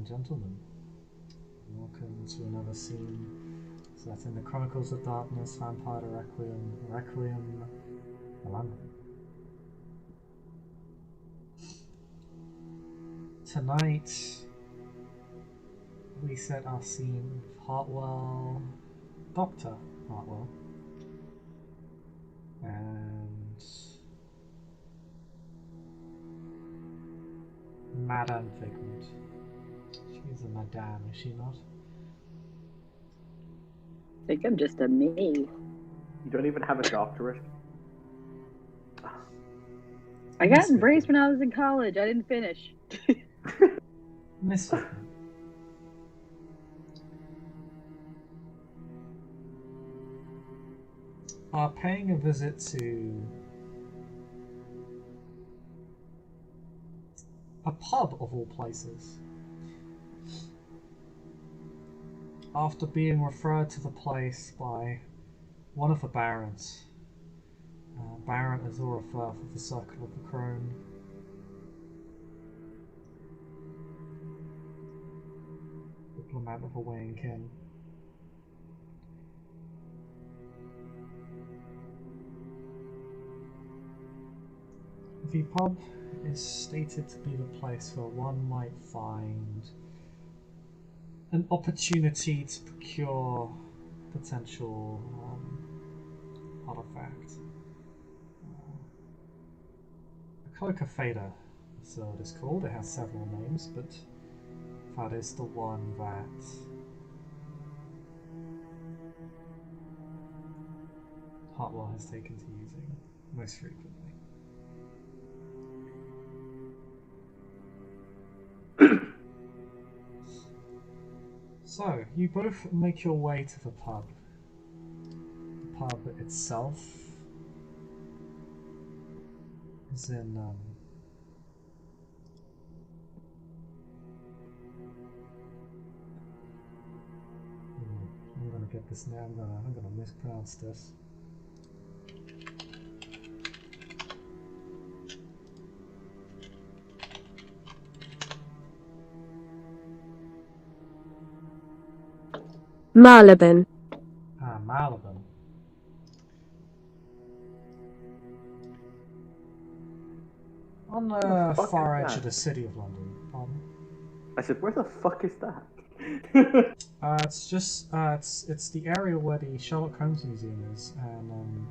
and gentlemen, welcome to another scene set in the Chronicles of Darkness, Vampire Requiem, Requiem, London. Tonight, we set our scene with Heartwell, Dr. Heartwell, and Madame Figment. She's a madame, is she not? I think I'm just a me. You don't even have a doctorate. I got embraced when I was in college. I didn't finish. Miss Figment. Are paying a visit to a pub of all places. After being referred to the place by one of the barons, Baron Azura Firth of the Circle of the Crone, diplomat of away and kin. The pub is stated to be the place where one might find an opportunity to procure potential artifact. A Cloak of Fada, so it is called. It has several names, but that is the one that Heartwell has taken to using most frequently. So, you both make your way to the pub. The pub itself is in I'm gonna get this now. I'm gonna mispronounce this. Marylebone. Marylebone. On the far edge of the city of London. Pardon? I said, where the fuck is that? It's just it's the area where the Sherlock Holmes Museum is, and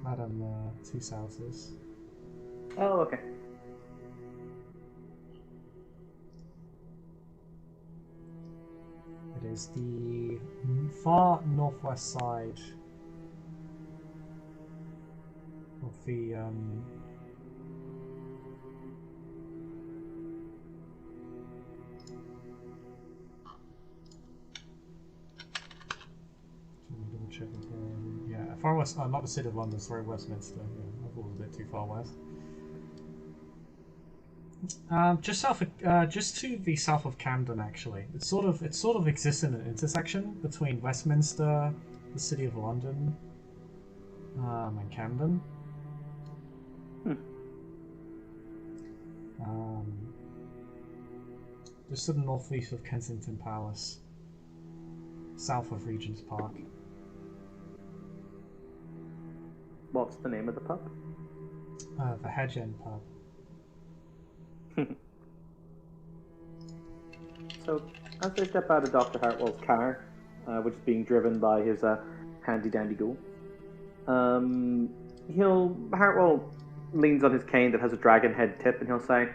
Madame Tussauds is. Oh, okay. It is the far northwest side of the yeah, far west. Not the city of London. Sorry, Westminster. Yeah, I thought it was a bit too far west. Just south of, just to the south of Camden, actually. It sort of exists in an intersection between Westminster, the city of London, and Camden. Just to the northeast of Kensington Palace, south of Regent's Park. What's the name of the pub? The Hedge End Pub. So, as they step out of Dr. Hartwell's car, which is being driven by his handy-dandy ghoul, Hartwell leans on his cane that has a dragon head tip, and he'll say,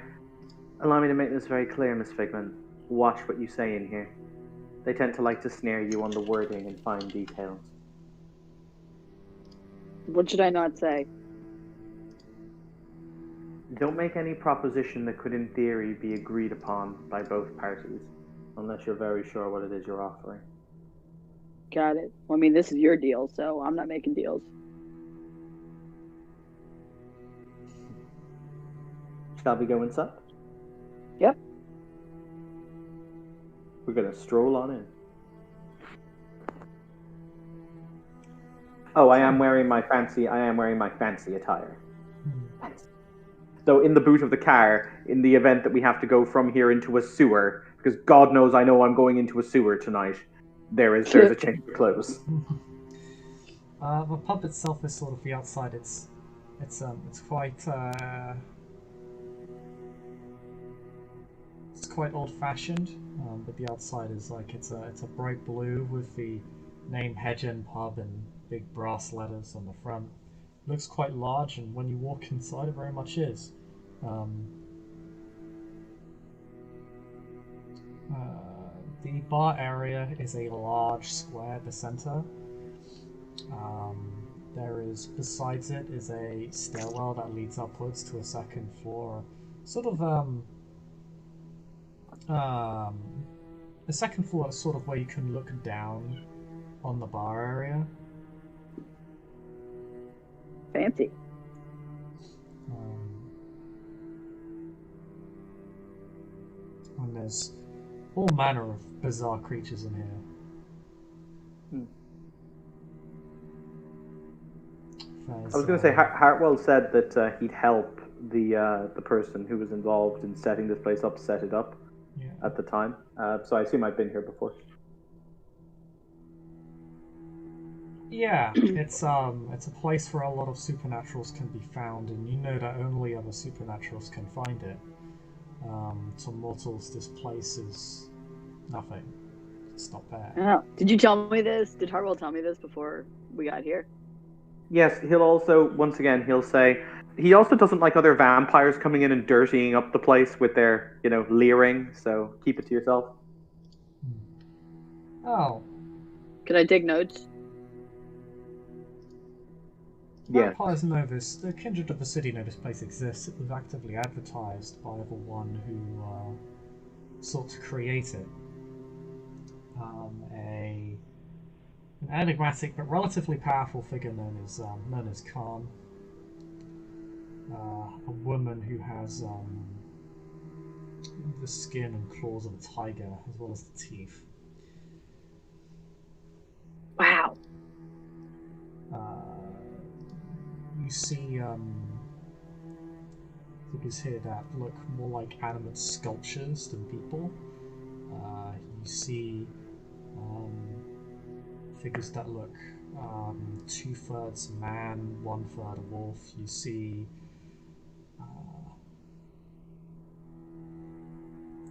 "Allow me to make this very clear, Miss Figment. Watch what you say in here. They tend to like to snare you on the wording and fine details." What should I not say? Don't make any proposition that could in theory be agreed upon by both parties, unless you're very sure what it is you're offering. Got it. Well, I mean, this is your deal, so I'm not making deals. Shall we go inside? Yep. We're gonna stroll on in. Oh, I am wearing my fancy attire. So in the boot of the car, in the event that we have to go from here into a sewer, because God knows I know I'm going into a sewer tonight, there's a change of clothes. The pub itself is sort of the outside. It's quite it's quite old-fashioned, but the outside is like it's a bright blue with the name Hedge End Pub and big brass letters on the front. It looks quite large, and when you walk inside, it very much is. The bar area is a large square at the center. Besides it is a stairwell that leads upwards to a second floor. Sort of, the second floor is sort of where you can look down on the bar area. Fancy. And there's all manner of bizarre creatures in here. I was going to say, Hartwell said that he'd help the person who was involved in setting this place up set it up at the time. So I assume I've been here before. Yeah, it's a place where a lot of supernaturals can be found, and you know that only other supernaturals can find it. To mortals, this place is nothing. It's not there. Oh, did you tell me this? Did Hartwell tell me this before we got here? Yes, he'll also, once again, he'll say, he also doesn't like other vampires coming in and dirtying up the place with their, leering, so keep it to yourself. Oh. Could I take notes? Yeah. Vampires know this. The kindred of the city know this place exists. It was actively advertised by the one who sought to create it. An enigmatic but relatively powerful figure known as Khan. A woman who has the skin and claws of a tiger, as well as the teeth. Wow. You see figures here that look more like animate sculptures than people. You see figures that look 2/3 man, 1/3 wolf. You see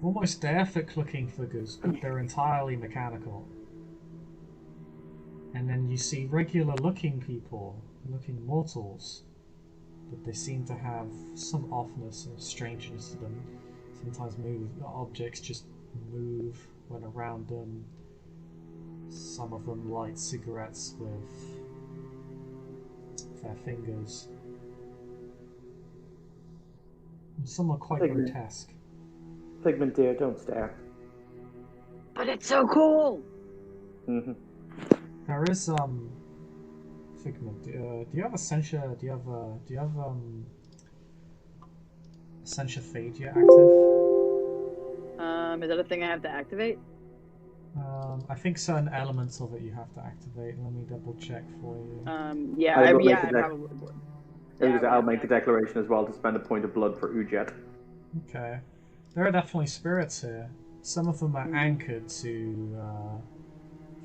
almost Deathic looking figures, but they're entirely mechanical. And then you see regular looking people, looking mortals, but they seem to have some offness or strangeness to them. Sometimes objects just move when around them. Some of them light cigarettes with their fingers. And some are quite grotesque. Figment, dear, don't stare. But it's so cool! Mm-hmm. There is Figment. Do you have Essentia? Do you have Essentia Phadia active? Is that a thing I have to activate? I think certain elements of it you have to activate. Let me double check for you. I probably would. I'll make the declaration as well to spend a point of blood for Ujet. Okay. There are definitely spirits here. Some of them are anchored to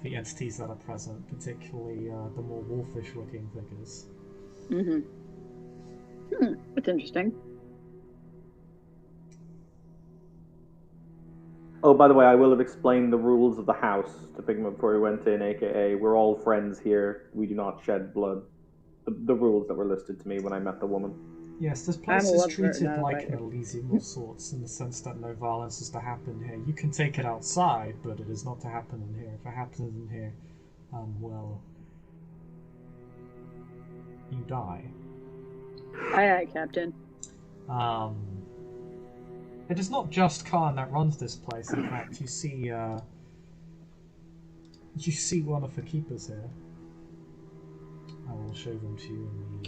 the entities that are present, particularly the more wolfish looking figures. That's interesting. Oh, by the way, I will have explained the rules of the house to Figment before we went in, aka we're all friends here, we do not shed blood. The rules that were listed to me when I met the woman. Yes, this place is treated like an Elysium of sorts, in the sense that no violence is to happen here. You can take it outside, but it is not to happen in here. If it happens in here, well, you die. Aye, Captain. It is not just Khan that runs this place. In fact, you see one of the keepers here. I will show them to you in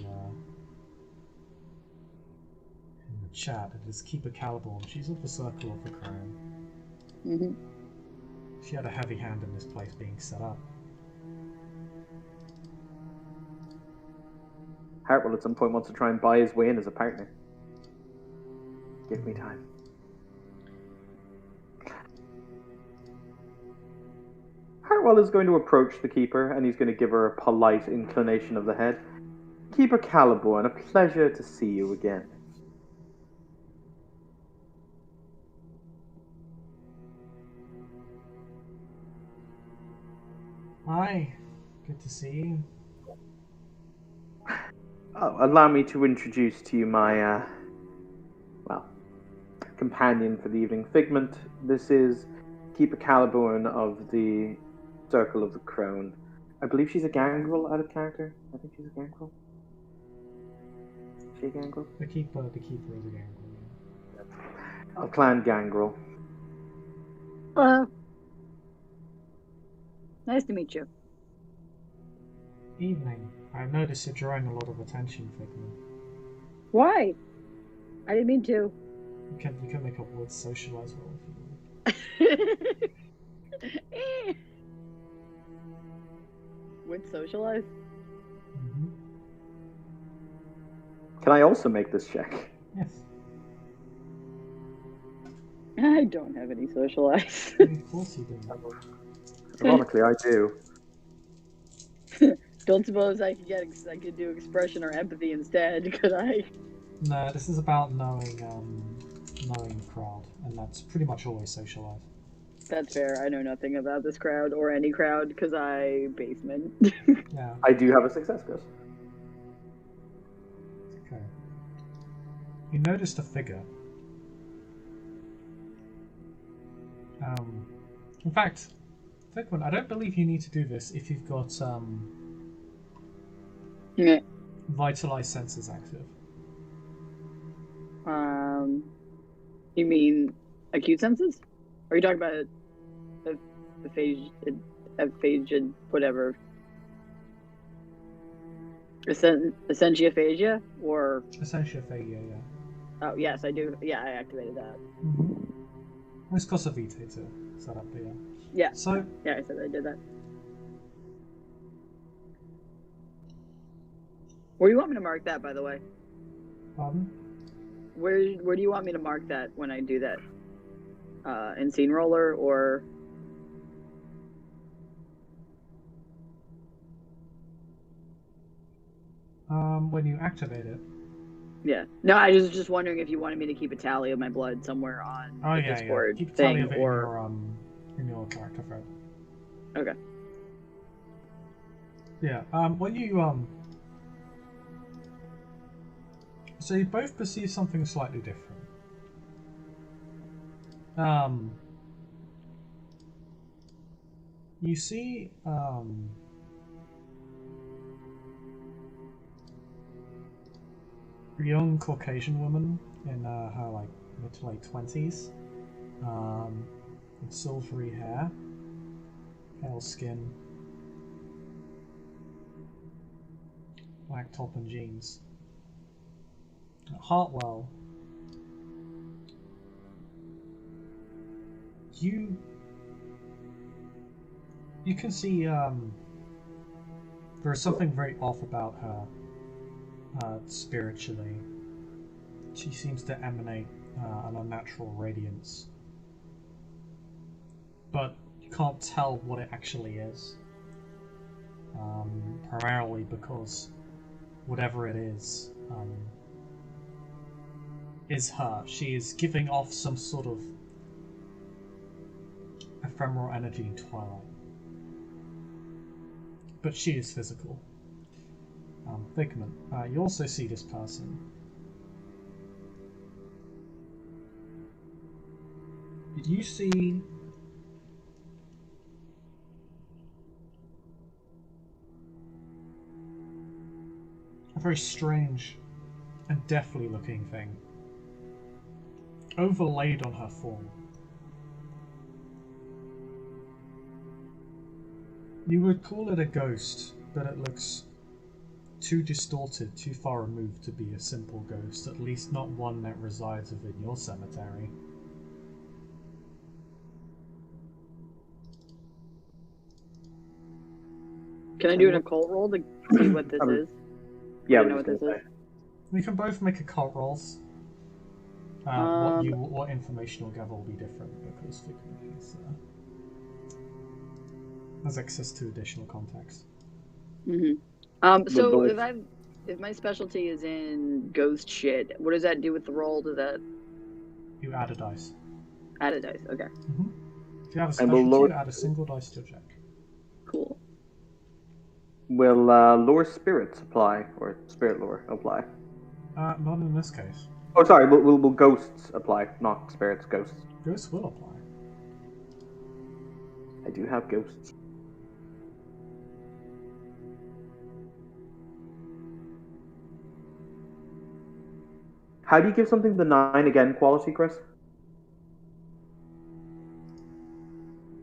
the chat. It is Keeper Caliborn. She's of the Circle of the Crown. She had a heavy hand in this place being set up. Hartwell at some point wants to try and buy his way in as a partner. Give me time. Hartwell is going to approach the keeper, and he's going to give her a polite inclination of the head. Keeper Caliborn, a pleasure to see you again. Hi, good to see you. Oh, allow me to introduce to you my, companion for the evening, Figment. This is Keeper Caliborn of the Circle of the Crone. I believe she's a gangrel out of character. I think she's a gangrel. Is she a gangrel? The keeper is a gangrel. A clan gangrel. Nice to meet you. Evening. I notice you're drawing a lot of attention, Figment. Why? I didn't mean to. You can make a word socialize roll if you want. Would socialize? Mm-hmm. Can I also make this check? Yes. I don't have any socialize. Of course you do. Ironically, I do. Don't suppose I could do expression or empathy instead, could I? No, this is about knowing the crowd, and that's pretty much always socialized. That's fair. I know nothing about this crowd or any crowd because I basement. Yeah. I do have a success, Chris. Okay. You noticed a figure. In fact, Figment, I don't believe you need to do this if you've got Yeah. vitalized senses active. You mean acute senses? Or are you talking about aphasia, whatever? Essentiophagia? Or... Essentiophagia, yeah. Oh, yes, I do. Yeah, I activated that. Mm-hmm. It's cost a vitae to set up, yeah. Yeah. So... Yeah, I said I did that. Where do you want me to mark that, by the way? Pardon? Where do you want me to mark that when I do that? In Scene Roller, or... When you activate it. Yeah. No, I was just wondering if you wanted me to keep a tally of my blood somewhere on the Discord Keep a thing, tally of it or... in your character thread. Okay. Yeah, when you, so you both perceive something slightly different. You see, a young Caucasian woman in her, like, mid to late 20s, with silvery hair, pale skin, black top and jeans. Heartwell, you can see there is something very off about her spiritually. She seems to emanate an unnatural radiance, but you can't tell what it actually is, primarily because whatever it is her. She is giving off some sort of ephemeral energy in Twilight. But she is physical. Figment, you also see this person. You see a very strange and deathly looking thing overlaid on her form. You would call it a ghost, but it looks too distorted, too far removed to be a simple ghost, at least not one that resides within your cemetery. Can I do an occult roll to see what this is? Yeah, I know what this is. We can both make occult rolls. What information you'll gather will be different because Figment has access to additional context. So if my specialty is in ghost shit, what does that do with the roll? Does that You add a dice. add a dice? Okay. If you have a specialty, add a single dice to your check. Cool. Will lore spirits apply, or spirit lore apply? Not in this case. Oh, sorry. Will ghosts apply? Not spirits, ghosts. Ghosts will apply. I do have ghosts. How do you give something the 9 again quality, Chris?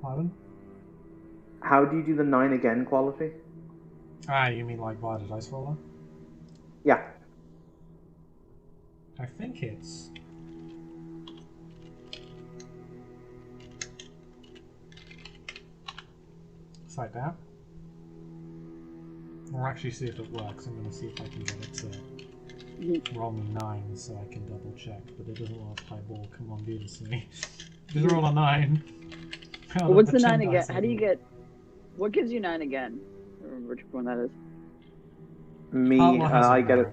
Pardon? How do you do the 9 again quality? You mean like via the dice roller? Yeah. I think it's... It's like that. We'll actually see if it works. I'm going to see if I can get it to roll me 9 so I can double check, but it doesn't want to play ball. Come on, do this to me. Just roll a 9. Well, what's the 9 again? How do you get... What gives you 9 again? I don't remember which one that is. Me, I get it.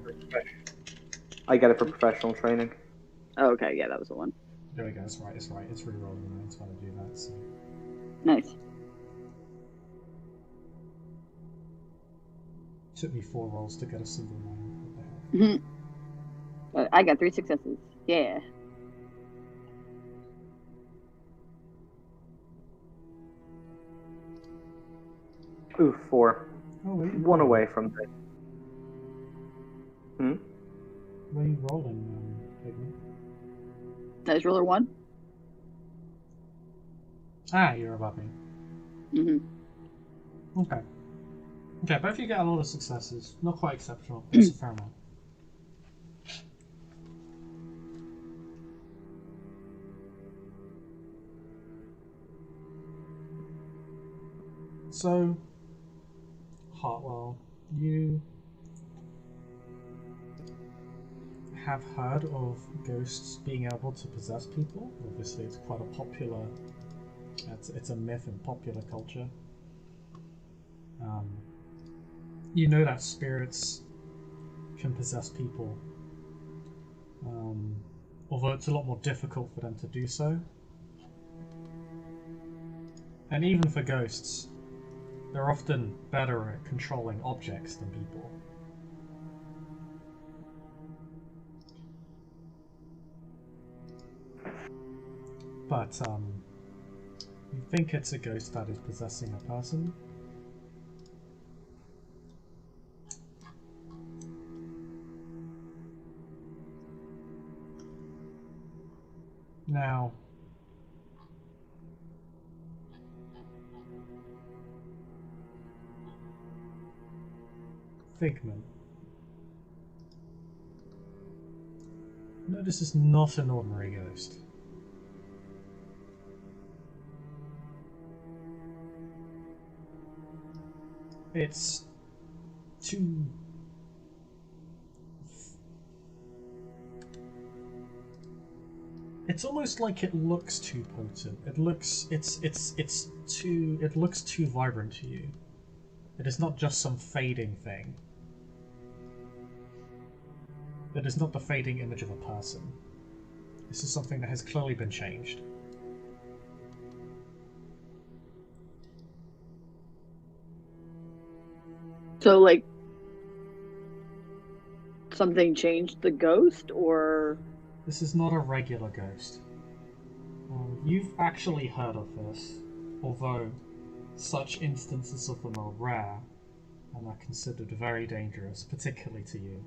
I get it for professional training. Oh, okay, yeah, that was the one. There we go. It's right. It's right. It's re-rolling 9s when I do that. So. Nice. Took me 4 rolls to get a single 9. What the heck? I got 3 successes. Yeah. Ooh, 4. Oh, wait. 1 away from the... Where are you rolling, Figment? Dice roller 1? You're above me. Okay. Okay, but if you get a lot of successes, not quite exceptional, it's a fair amount. So, Heartwell, you have heard of ghosts being able to possess people. Obviously, it's quite a popular... It's a myth in popular culture. You know that spirits can possess people, although it's a lot more difficult for them to do so. And even for ghosts, they're often better at controlling objects than people. But, you think it's a ghost that is possessing a person? Now, Figment. No, this is not an ordinary ghost. It's too... It's almost like it looks too potent. It looks too vibrant to you. It is not just some fading thing. It is not the fading image of a person. This is something that has clearly been changed. So, like, something changed the ghost, or...? This is not a regular ghost. You've actually heard of this, although such instances of them are rare and are considered very dangerous, particularly to you.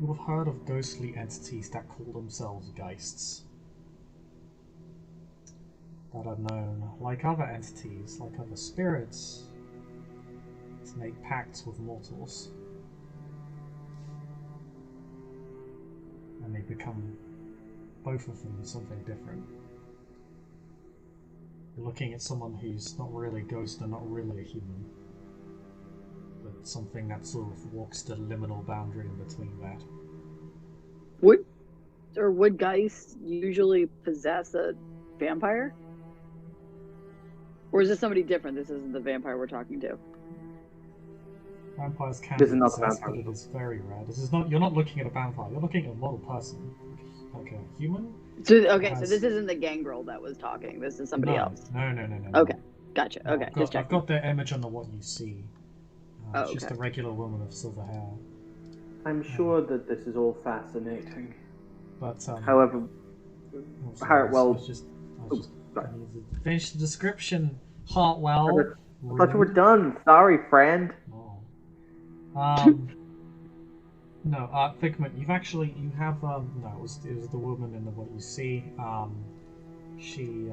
You have heard of ghostly entities that call themselves geists. That are known, like other entities, like other spirits, to make pacts with mortals. And they become, both of them, something different. You're looking at someone who's not really a ghost and not really a human, but something that sort of walks the liminal boundary in between that. Would Geist usually possess a vampire? Or is this somebody different? This isn't the vampire we're talking to. Vampires can This be is not the possessed, vampire. but it is very rare. This is not. You're not looking at a vampire. You're looking at a model person, like a human. So this isn't the gangrel that was talking. This is somebody else. No. Okay, gotcha. No, Okay, just I've checking. got their image on the what you see. It's just okay. a regular woman with silver hair. I'm sure that this is all fascinating. But However, Heartwell. I was just I need to finish the description. Heartwell. I thought you were done. Sorry, friend. Oh. No, Figment, you have no, it was the woman in the what you see. She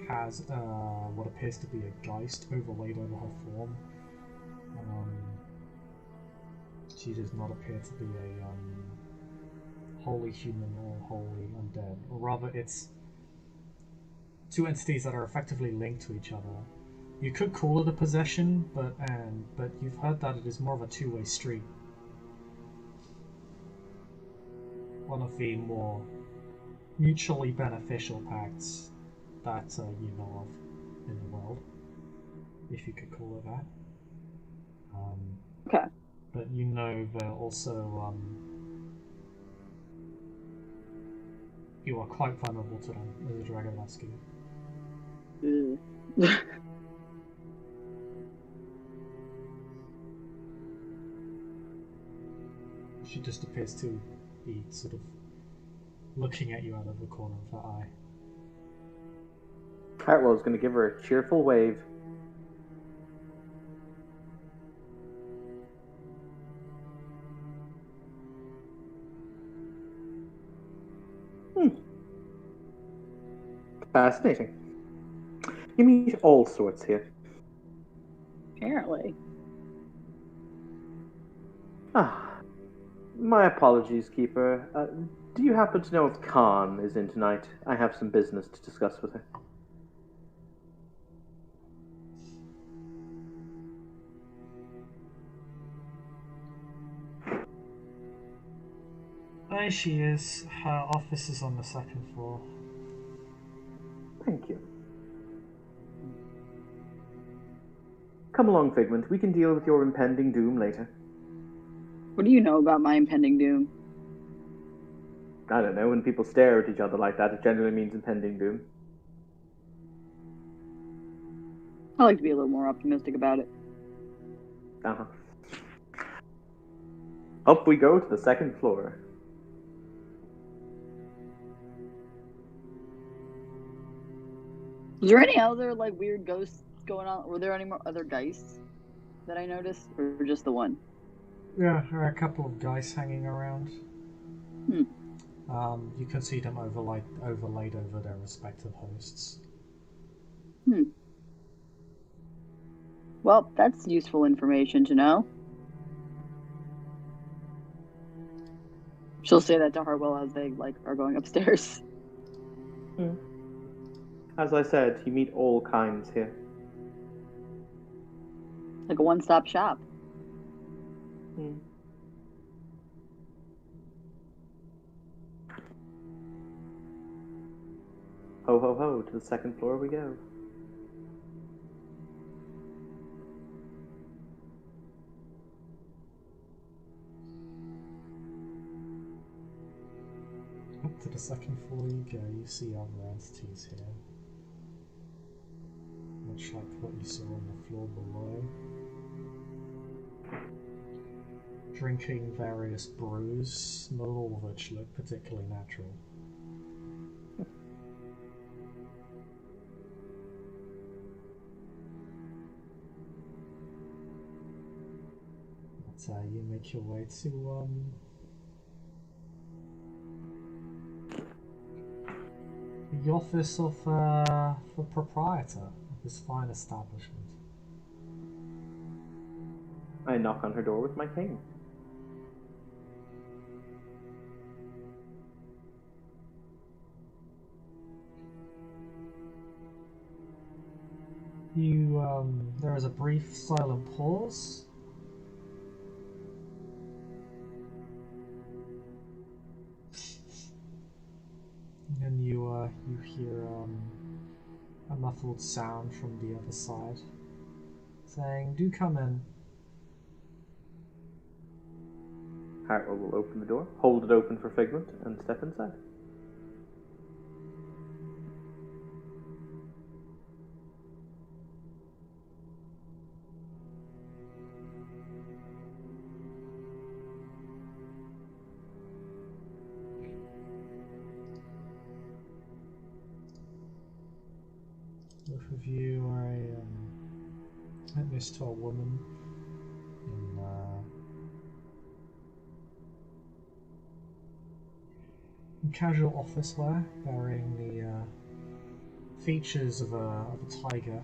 has what appears to be a geist overlaid over her form. She does not appear to be a wholly human or wholly undead, or rather, it's two entities that are effectively linked to each other. You could call it a possession, but you've heard that it is more of a two-way street. One of the more mutually beneficial pacts that you know of in the world, if you could call it that. Okay. But you know they're also you are quite vulnerable to them as a dragon rescue. She just appears to be sort of looking at you out of the corner of her eye. Heartwell's going to give her a cheerful wave. Fascinating. You meet all sorts here. Apparently. My apologies, Keeper. Do you happen to know if Khan is in tonight? I have some business to discuss with her. There she is. Her office is on the second floor. Thank you. Come along, Figment. We can deal with your impending doom later. What do you know about my impending doom? I don't know. When people stare at each other like that, it generally means impending doom. I like to be a little more optimistic about it. Uh-huh. Up we go to the second floor. Is there any other like weird ghosts going on? Were there any more other geists that I noticed, or just the one? Yeah, there are a couple of guys hanging around. Hmm. You can see them overlaid over their respective hosts. Well, that's useful information to know. She'll say that to Hartwell as they are going upstairs. As I said, you meet all kinds here. Like a one-stop shop. Ho, ho, ho, to the second floor we go. Up to the second floor you go, you see other entities here. Much like what you saw on the floor below. Drinking various brews, not all of which look particularly natural. But you make your way to the office of the proprietor of this fine establishment. I knock on her door with my cane. There is a brief silent pause. And then you hear a muffled sound from the other side, saying, "Do come in." Hartwell will open the door, hold it open for Figment, and step inside. Both of you are witness to a woman in casual office wear, bearing the features of a tiger,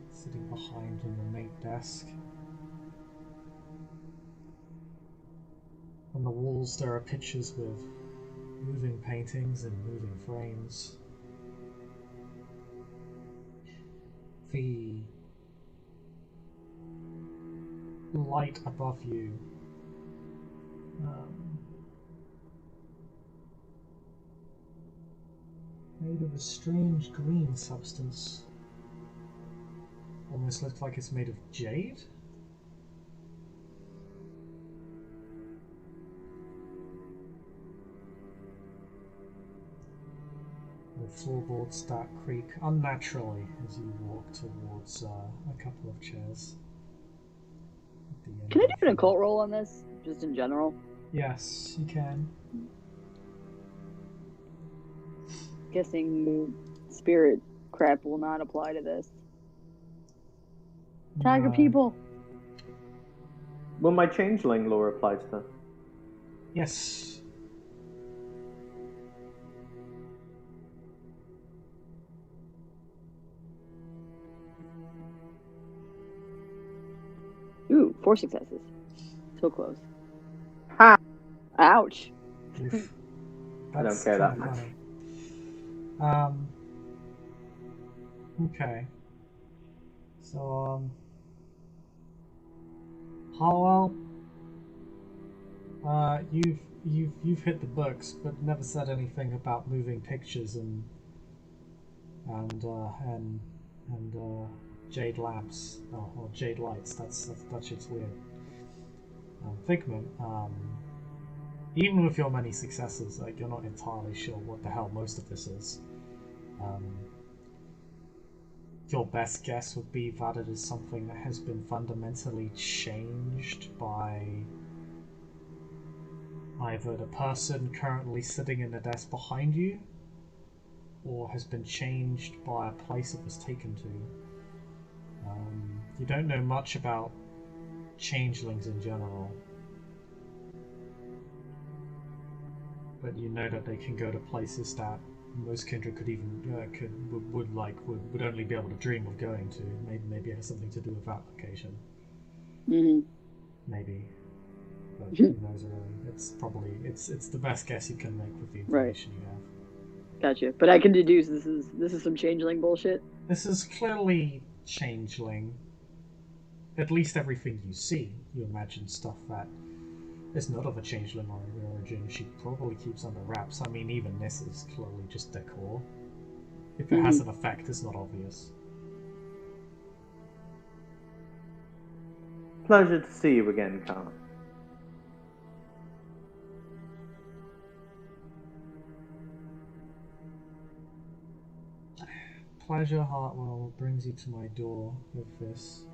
sitting behind an ornate desk. On the walls there are pictures with moving paintings and moving frames. The light above you made of a strange green substance. Almost looks like it's made of jade. The floorboards start creak unnaturally as you walk towards a couple of chairs. At the end Can I of do an the- occult roll on this, just in general? Yes, you can. Guessing spirit crap will not apply to this. Tiger No. people. Will my changeling lore apply to that? Yes. Ooh, 4 successes. So close. Ha! Ouch. Oof. I don't That's care that kinda much. funny. Okay. So, Harwell, you've hit the books, but never said anything about moving pictures and jade lamps or jade lights. That shit's weird. Figment, even with your many successes, like, you're not entirely sure what the hell most of this is. Your best guess would be that it is something that has been fundamentally changed by either the person currently sitting in the desk behind you, or has been changed by a place it was taken to. You don't know much about changelings in general, but you know that they can go to places that most kindred could even would only be able to dream of going to. Maybe it has something to do with that location. Mm-hmm. Maybe, but who knows really? It's probably it's the best guess you can make with the information you have. Gotcha. But I can deduce this is some changeling bullshit. This is clearly changeling. At least everything you see, you imagine stuff that is not of a changeling origin. She probably keeps under wraps. I mean, even this is clearly just decor. If it has an effect, it's not obvious. Pleasure to see you again, Khan. Pleasure, Hartwell, brings you to my door with this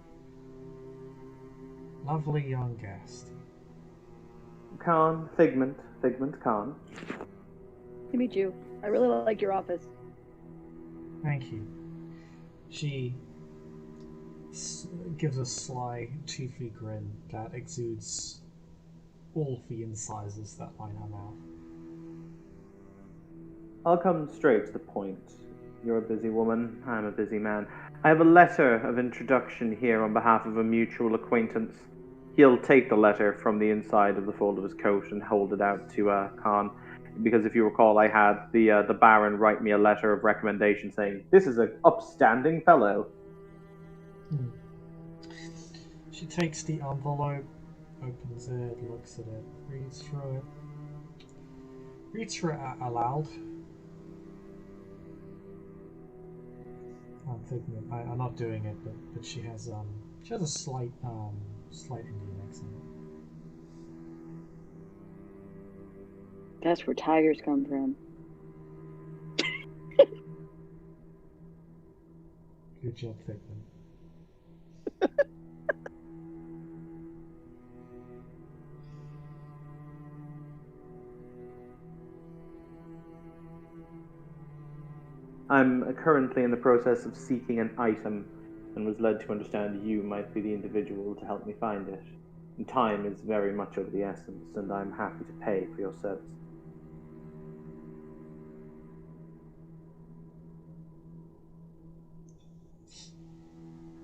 lovely young guest. Khan, Figment, Khan. To meet you. I really like your office. Thank you. She gives a sly, toothy grin that exudes all the incisors that line her mouth. I'll come straight to the point. You're a busy woman, I'm a busy man. I have a letter of introduction here on behalf of a mutual acquaintance. He'll take the letter from the inside of the fold of his coat and hold it out to Khan. Because if you recall, I had the Baron write me a letter of recommendation saying, "This is an upstanding fellow." Hmm. She takes the envelope, opens it, looks at it, reads through it. Reads through it aloud. I'm not doing it, but she has a slight Indian accent. That's where tigers come from. Good job, Figment. I'm currently in the process of seeking an item and was led to understand you might be the individual to help me find it. And time is very much of the essence, and I'm happy to pay for your service.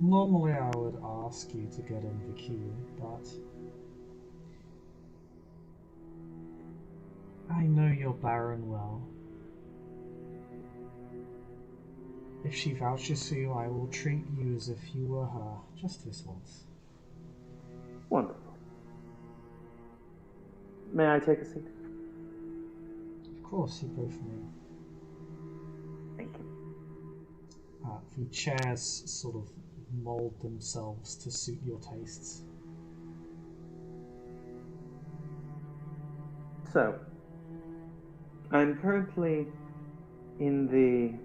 Normally I would ask you to get in the queue, but I know your Baron well. If she vouches for you, I will treat you as if you were her, just this once. Wonderful. May I take a seat? Of course, you both may. Thank you. The chairs sort of mold themselves to suit your tastes. So, I'm currently in the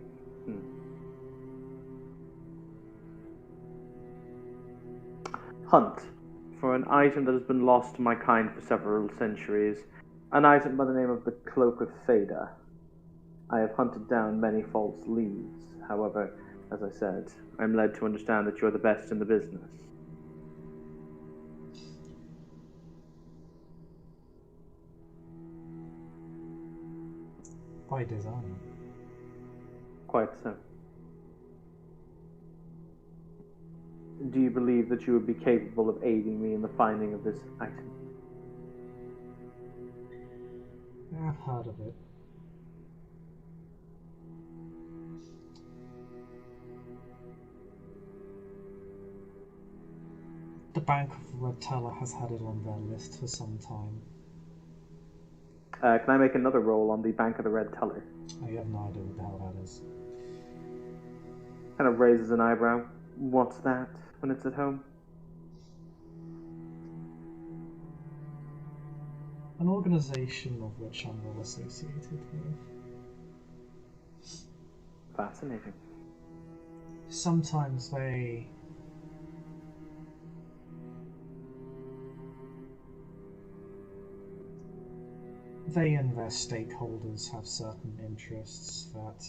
hunt for an item that has been lost to my kind for several centuries, an item by the name of the Cloak of Fada. I have hunted down many false leads. However, as I said, I'm led to understand that you're the best in the business. By design. Quite so. Do you believe that you would be capable of aiding me in the finding of this item? I've heard of it. The Bank of Red Teller has had it on their list for some time. Can I make another roll on the Bank of the Red Teller? I have no idea what the hell that is. Kind of raises an eyebrow. What's that when it's at home? An organization of which I'm well associated with. Fascinating. Sometimes they and their stakeholders have certain interests that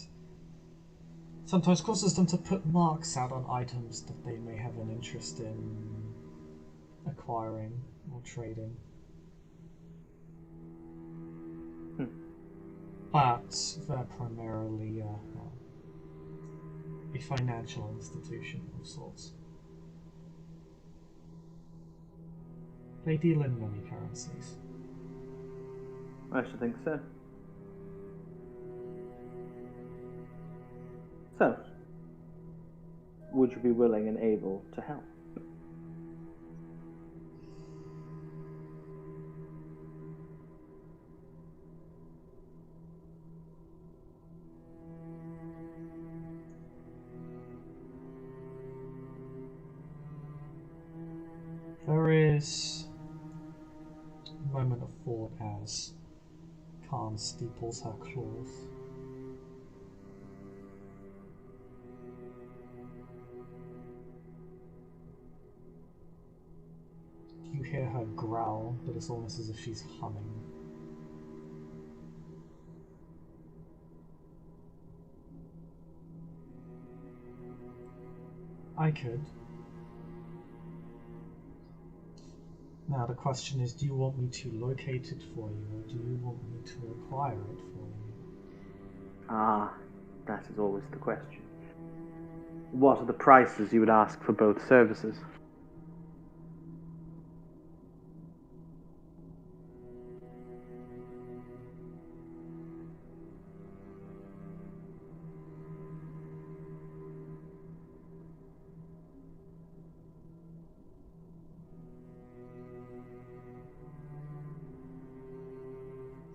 sometimes causes them to put marks out on items that they may have an interest in acquiring or trading. But they're primarily a financial institution of sorts. They deal in many currencies. I should think so. So, would you be willing and able to help? There is a moment of thought as Khan steeples her claws. You hear her growl, but it's almost as if she's humming. I could. Now the question is, do you want me to locate it for you, or do you want me to acquire it for you? Ah, that is always the question. What are the prices you would ask for both services?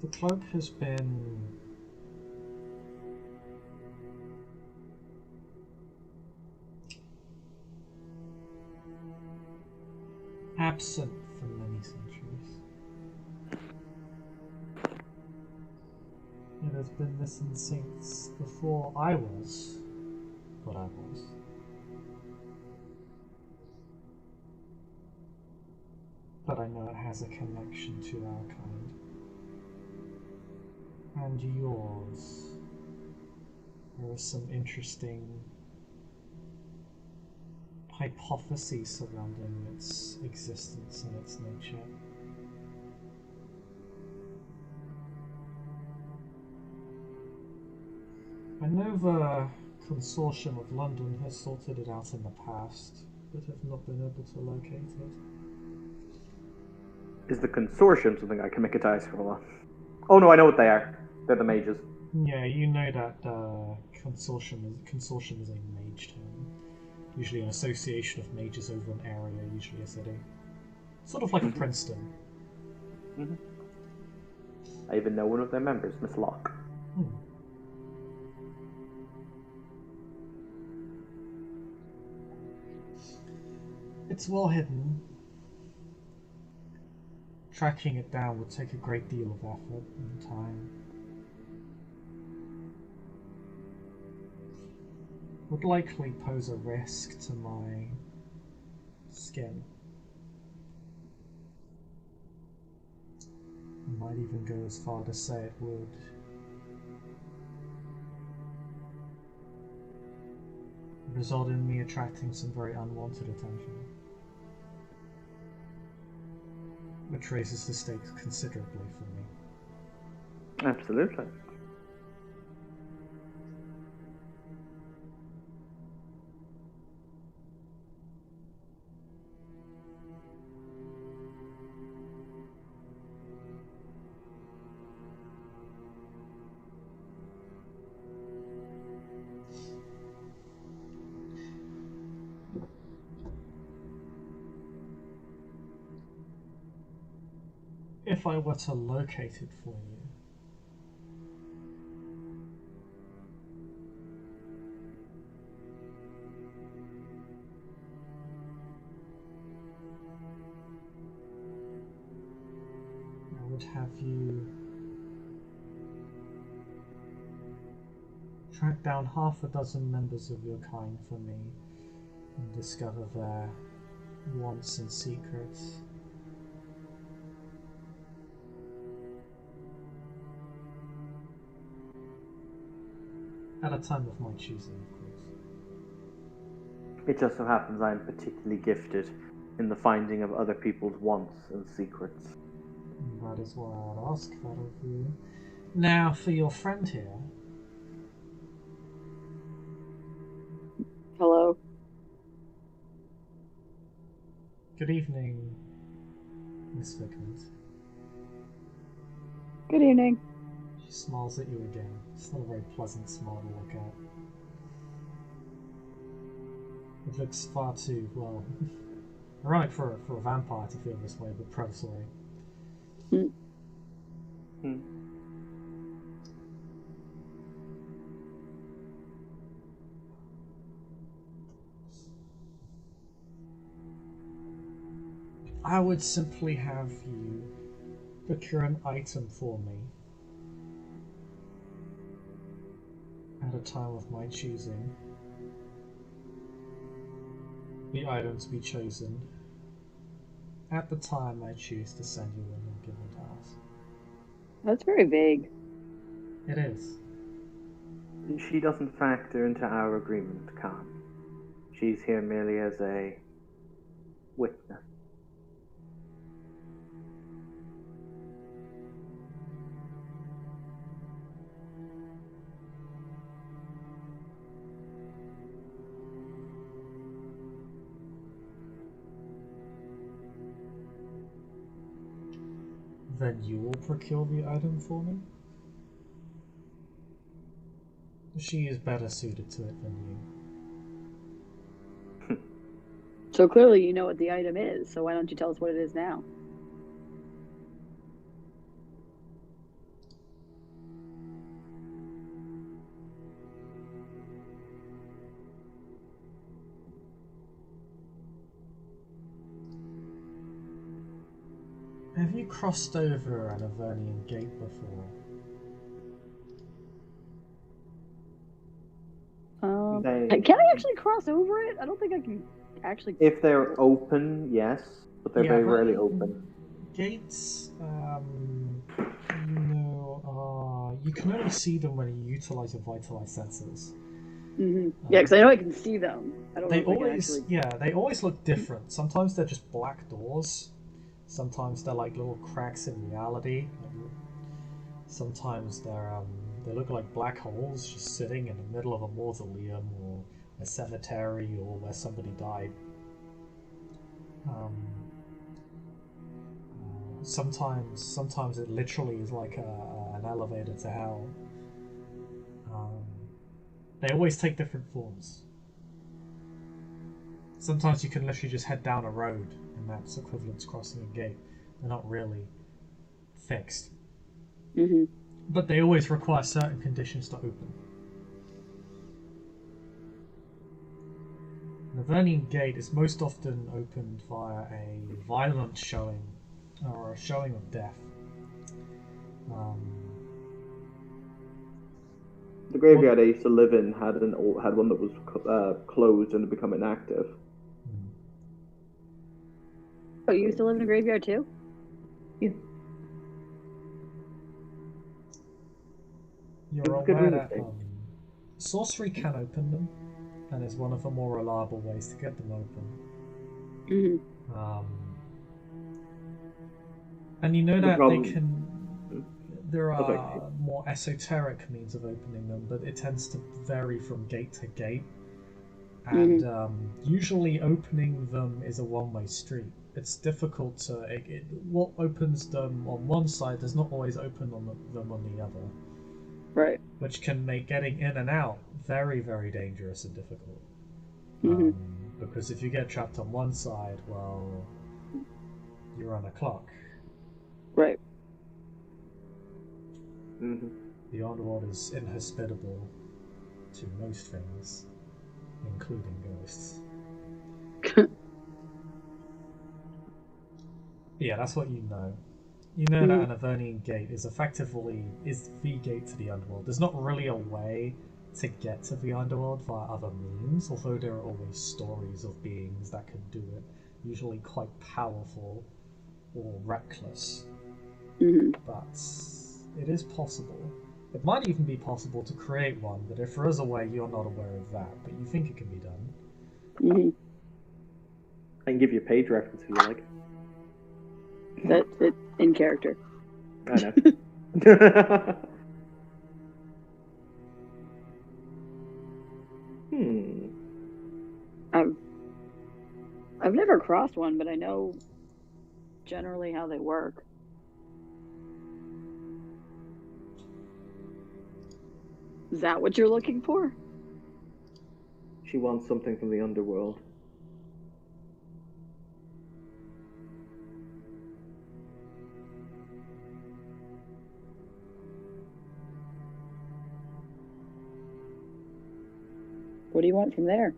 The cloak has been absent for many centuries. It has been missing since before I was what I was. But I know it has a connection to our kind. And yours. There are some interesting hypotheses surrounding its existence and its nature. I know the Consortium of London has sorted it out in the past, but have not been able to locate it. Is the Consortium something I can make a dice roll? Oh no, I know what they are. They're the mages. Yeah, you know that consortium is a mage term. Usually an association of mages over an area, usually a city. Sort of like a Princeton. Mm-hmm. I even know one of their members, Miss Locke. It's well hidden. Tracking it down would take a great deal of effort and time. Would likely pose a risk to my skin. I might even go as far to say it would result in me attracting some very unwanted attention, which raises the stakes considerably for me. Absolutely. If I were to locate it for you, I would have you track down half a dozen members of your kind for me and discover their wants and secrets. At a time of my choosing, of course. It just so happens I'm particularly gifted in the finding of other people's wants and secrets. That is why I'd ask that of you. Now, for your friend here. Hello. Good evening, Miss Figment. Good evening. She smiles at you again. It's not a very pleasant smile to look at. It looks far too, well, ironic for a vampire to feel this way, but predatory. I would simply have you procure an item for me at a time of my choosing. The item to be chosen at the time I choose to send you in a given task. That's very vague. It is. She doesn't factor into our agreement, Khan. She's here merely as a witness. Then you will procure the item for me? She is better suited to it than you. So clearly you know what the item is, so why don't you tell us what it is now? Have you crossed over an Avernian gate before? Can I actually cross over it? I don't think I can actually. If they're open, yes, but they're very rarely open. Gates, you can only see them when you utilize your vitalized senses. Yeah, because I know I can see them. I don't know if always, they always look different. Sometimes they're just black doors. Sometimes they're like little cracks in reality. Sometimes they look like black holes just sitting in the middle of a mausoleum or a cemetery or where somebody died. Sometimes it literally is like an elevator to hell. They always take different forms. Sometimes you can literally just head down a road and that's equivalent to crossing a gate. They're not really fixed. But they always require certain conditions to open. The Avernian Gate is most often opened via a violent showing or a showing of death. The graveyard I used to live in had one that was closed and had become inactive. Oh, you used to live in a graveyard too? Yeah. You're aware that sorcery can open them, and is one of the more reliable ways to get them open. And you know that they can. There are more esoteric means of opening them, but it tends to vary from gate to gate. And usually opening them is a one-way street. It's difficult to... what opens them on one side does not always open them on the other. Right. Which can make getting in and out very, very dangerous and difficult. Because if you get trapped on one side, well, you're on a clock. Right. The underworld is inhospitable to most things, including ghosts. Yeah, that's what you know. You know that an Avernian Gate is effectively the gate to the underworld. There's not really a way to get to the underworld via other means, although there are always stories of beings that can do it, usually quite powerful or reckless. But it is possible. It might even be possible to create one, but if there is a way, you're not aware of that, but you think it can be done. I can give you a page reference if you like. That's it in character. I know. I've never crossed one, but I know generally how they work. Is that what you're looking for? She wants something from the underworld. What do you want from there?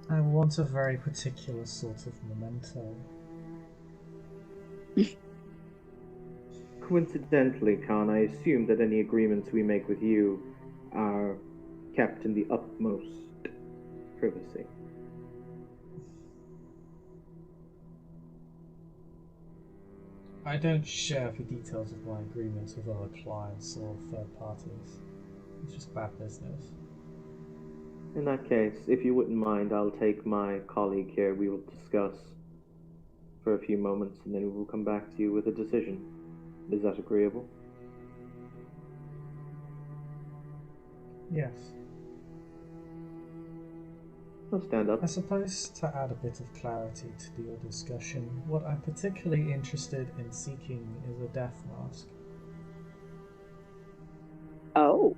I want a very particular sort of memento. Coincidentally, Khan, I assume that any agreements we make with you are kept in the utmost privacy. I don't share the details of my agreements with other clients or third parties. It's just bad business. In that case, if you wouldn't mind, I'll take my colleague here. We will discuss for a few moments and then we will come back to you with a decision. Is that agreeable? Yes. I'll stand up. I suppose to add a bit of clarity to your discussion, what I'm particularly interested in seeking is a death mask. Oh.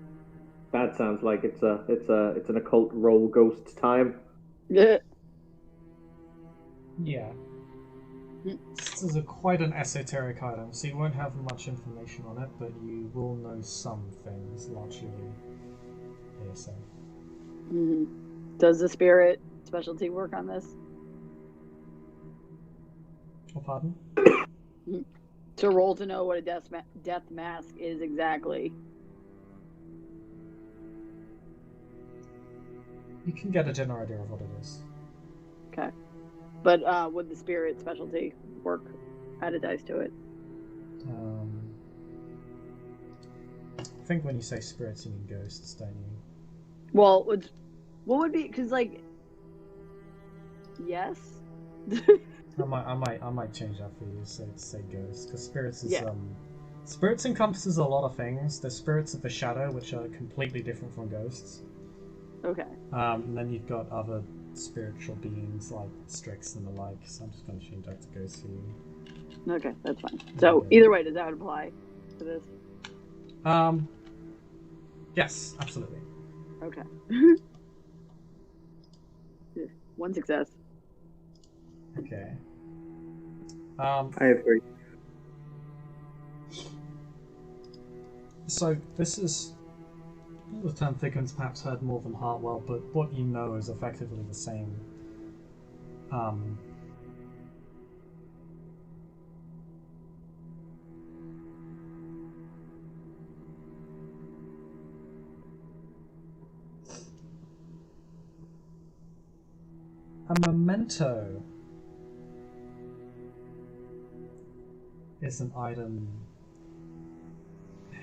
That sounds like it's an occult roll ghost time. Yeah. Yeah. Hmm. This is quite an esoteric item, so you won't have much information on it, but you will know some things, largely for yourself. Hmm. Does the spirit specialty work on this? Oh, pardon? To roll to know what a death mask is exactly. You can get a general idea of what it is. Okay. But would the spirit specialty work? Add a dice to it. I think when you say spirits, you mean ghosts, don't you? Well, what would be, because like, yes. I might change that for you. Say ghosts, because spirits is Yeah. spirits encompasses a lot of things. There's spirits of the shadow, which are completely different from ghosts. Okay. And then you've got other spiritual beings like Strix and the like. So I'm just going to change that to ghosts for you. Okay, that's fine. So either way, does that apply to this? Yes, absolutely. Okay. One success. Okay. I agree. So this is the term Thickens perhaps heard more than Heartwell, but what you know is effectively the same. A memento is an item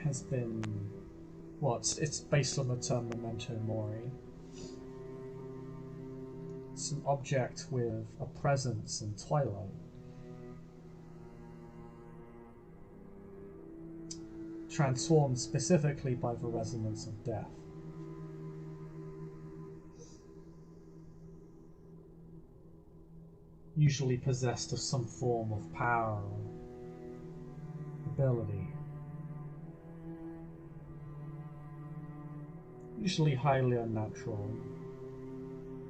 has been it's based on the term memento mori. It's an object with a presence in twilight. Transformed specifically by the resonance of death. Usually possessed of some form of power or ability. Usually highly unnatural,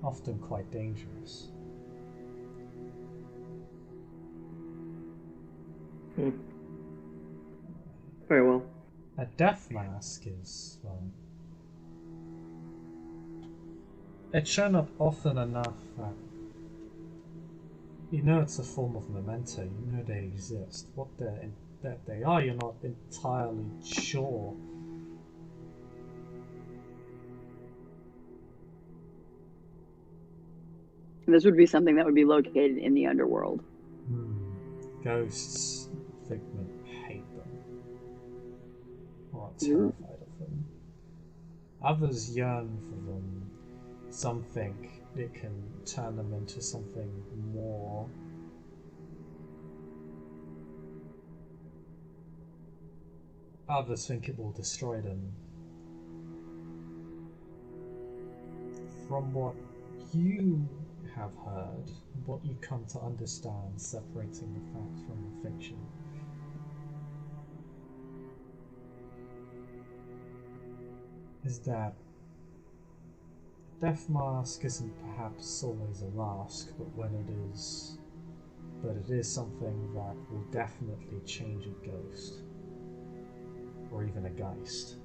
often quite dangerous. Very well. A death mask is, it's shown up often enough that you know it's a form of memento, you know they exist. What they are, you're not entirely sure. This would be something that would be located in the underworld. Ghosts, Figment, hate them. Or are terrified of them. Others yearn for them. Some think it can turn them into something more. Others think it will destroy them. From what you have heard, what you come to understand, separating the fact from the fiction, is that death mask isn't perhaps always a mask, but it is something that will definitely change a ghost, or even a geist.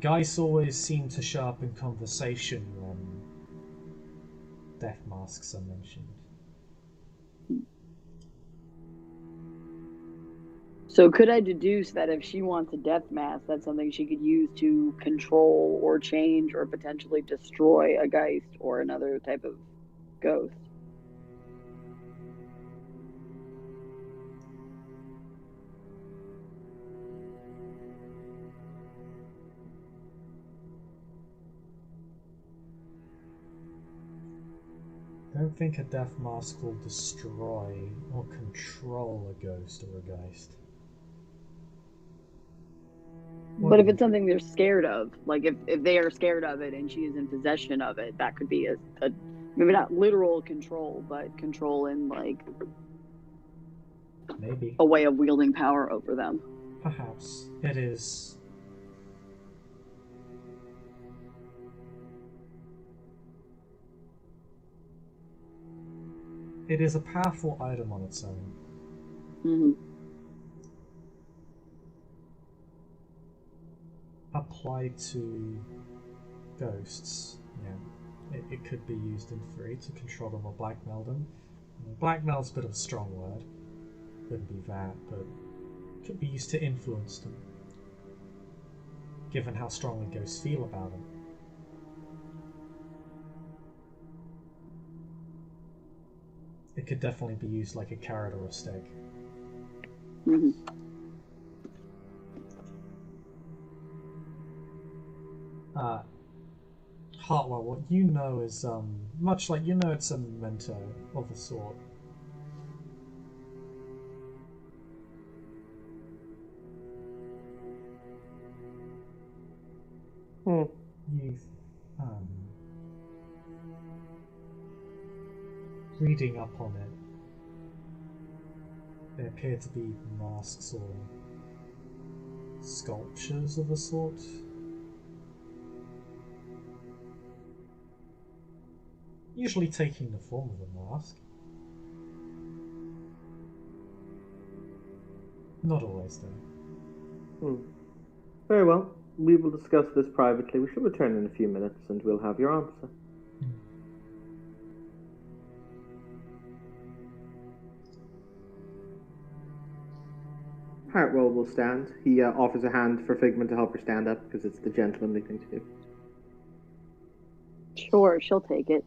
Geists always seem to show up in conversation when death masks are mentioned. So could I deduce that if she wants a death mask, that's something she could use to control or change or potentially destroy a geist or another type of ghost? I don't think a death mask will destroy or control a ghost or a geist. But if it's something they're scared of, like if they are scared of it and she is in possession of it, that could be a maybe not literal control, but control in like maybe a way of wielding power over them. Perhaps it is. It is a powerful item on its own. Mm-hmm. Applied to ghosts, yeah. It could be used in theory to control them or blackmail them. Blackmail's a bit of a strong word. Wouldn't be that, but could be used to influence them, given how strongly ghosts feel about them. It could definitely be used like a carrot or a stick. Mm-hmm. Heartwell, what you know is much like you know it's a memento of a sort. You've reading up on it. They appear to be masks or sculptures of a sort. Usually taking the form of a mask. Not always, though. Very well. We will discuss this privately. We shall return in a few minutes and we'll have your answer. Hartwell will stand. He offers a hand for Figment to help her stand up because it's the gentlemanly thing to do. Sure, she'll take it.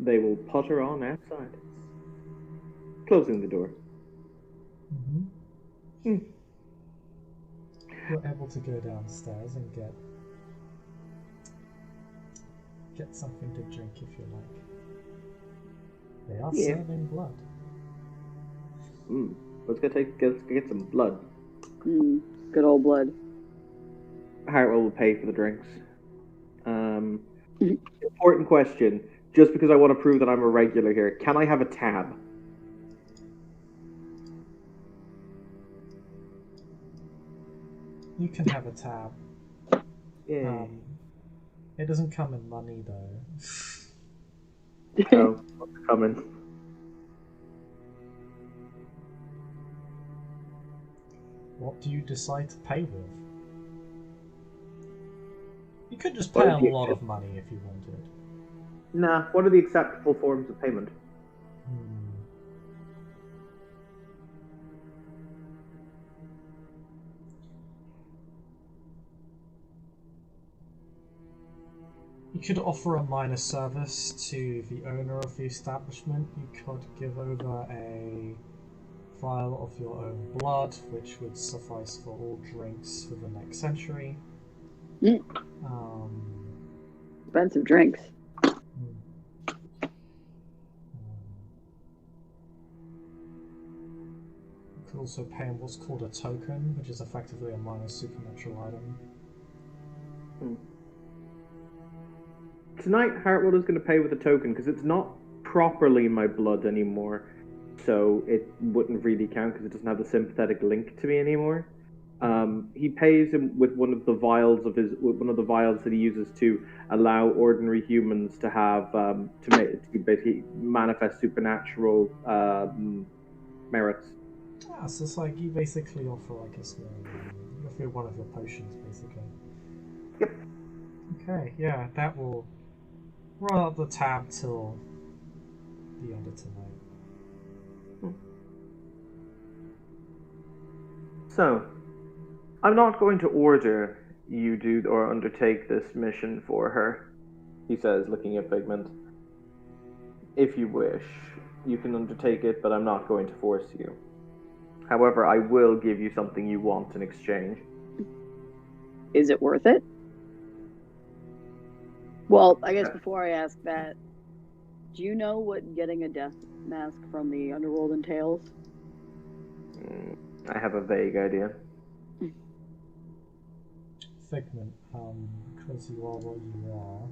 They will put her on outside, closing the door. You're able to go downstairs and get something to drink if you like. They are serving blood. Let's get some blood. Good old blood. Hartwell will pay for the drinks. Important question. Just because I want to prove that I'm a regular here, can I have a tab? You can have a tab. Yeah. It doesn't come in money though. Oh, what's coming? What do you decide to pay with? You could just pay a lot of money if you wanted. Nah, what are the acceptable forms of payment? You could offer a minor service to the owner of the establishment. You could give over a vial of your own blood, which would suffice for all drinks for the next century. Expensive drinks. You could also pay in what's called a token, which is effectively a minor supernatural item. Tonight, Hartwell is going to pay with a token because it's not properly my blood anymore, so it wouldn't really count because it doesn't have the sympathetic link to me anymore. He pays him with one of the vials that he uses to allow ordinary humans to have to basically manifest supernatural merits. Yeah, so it's like you basically offer like a small, you offer one of your potions, basically. Yep. Okay, yeah, that will run up the tab till the end of tonight. So, I'm not going to order you do or undertake this mission for her, he says, looking at Figment. If you wish, you can undertake it, but I'm not going to force you. However, I will give you something you want in exchange. Is it worth it? Well, I guess before I ask that, do you know what getting a death mask from the underworld entails? I have a vague idea. Figment, because you are what you are.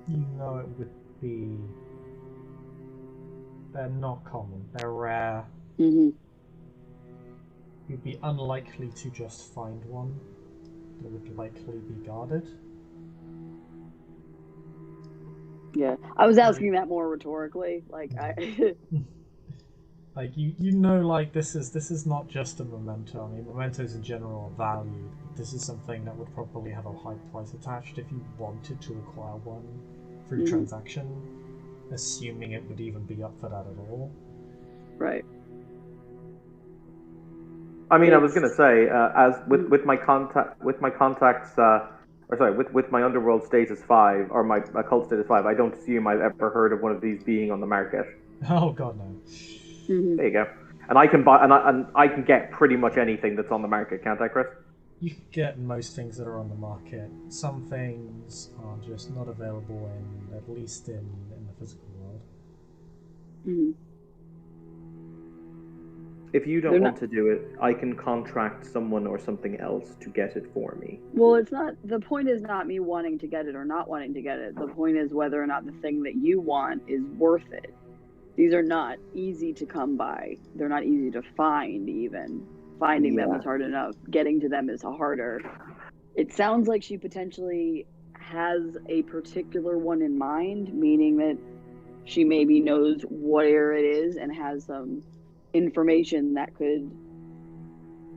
You know it would be... They're not common, they're rare. It would be unlikely to just find one. It would likely be guarded. Yeah, I was asking that more rhetorically. Like I. Like you know, like this is not just a memento. I mean, mementos in general are valued. This is something that would probably have a high price attached if you wanted to acquire one through transaction, assuming it would even be up for that at all. Right. I mean, I was going to say, as with my contacts, with my underworld status 5 or my occult status 5, I don't assume I've ever heard of one of these being on the market. Oh God, no. There you go. And I can buy, and I can get pretty much anything that's on the market, can't I, Chris? You can get most things that are on the market. Some things are just not available in, at least in the physical world. Mm-hmm. If you don't want to do it, I can contract someone or something else to get it for me. Well, it's not. The point is not me wanting to get it or not wanting to get it. The point is whether or not the thing that you want is worth it. These are not easy to come by. They're not easy to find, even. Finding them is hard enough. Getting to them is harder. It sounds like she potentially has a particular one in mind, meaning that she maybe knows where it is and has some information that could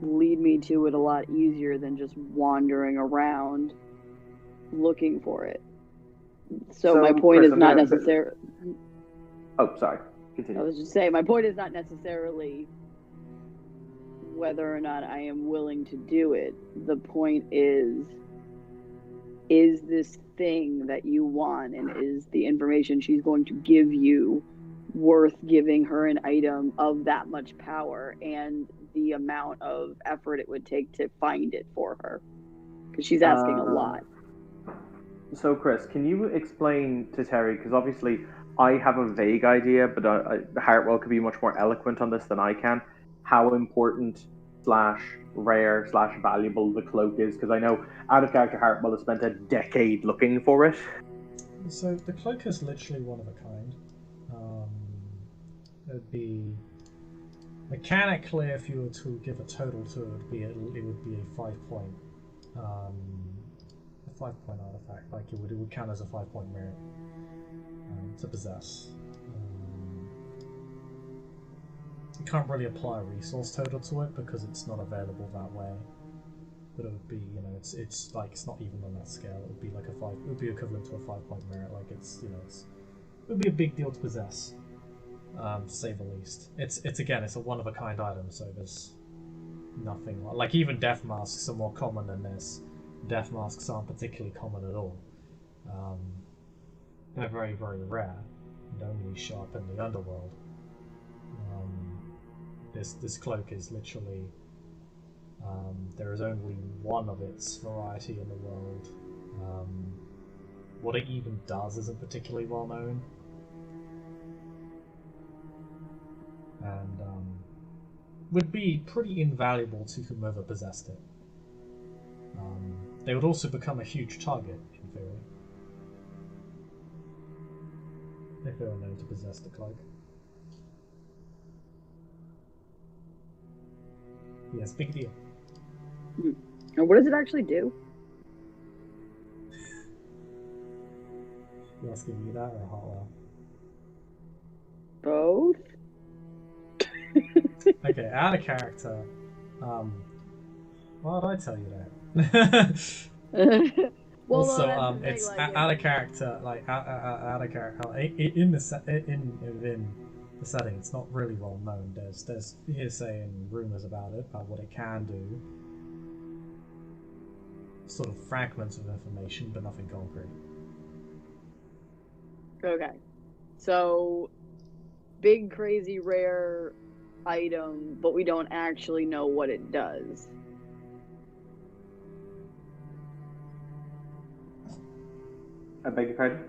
lead me to it a lot easier than just wandering around looking for it. So my point Chris, is not necessarily... Oh, sorry. Continue. I was just saying, my point is not necessarily whether or not I am willing to do it. The point is this thing that you want and is the information she's going to give you worth giving her an item of that much power and the amount of effort it would take to find it for her? Because she's asking a lot. So, Chris, can you explain to Terry, because obviously I have a vague idea, but Heartwell could be much more eloquent on this than I can, how important / rare / valuable the cloak is, because I know out of character Heartwell has spent a decade looking for it. So the cloak is literally one of a kind. It would be mechanically, if you were to give a total to it, it would be a 5-point artifact. Like it would count as a 5-point merit to possess. You can't really apply a resource total to it because it's not available that way. But it would be, it's like it's not even on that scale. It would be like it would be equivalent to a 5-point merit. Like it would be a big deal to possess, to say the least. It's a one of a kind item, so there's nothing like even death masks are more common than this. Death masks aren't particularly common at all. They're very, very rare and only show up in the underworld. This cloak is literally there is only one of its variety in the world. What it even does isn't particularly well known, and would be pretty invaluable to whomever possessed it. They would also become a huge target, in theory, if they were known to possess the cloak. Yes, big deal. And what does it actually do? You asking me that or Hartwell? Both? Okay, out of character. Why did I tell you that? Well, also, no, it's like, out of character. Like out of character. In the setting, it's not really well known. There's hearsay and rumors about it, about what it can do. Sort of fragments of information, but nothing concrete. Okay, so big, crazy, rare item, but we don't actually know what it does. I beg your pardon?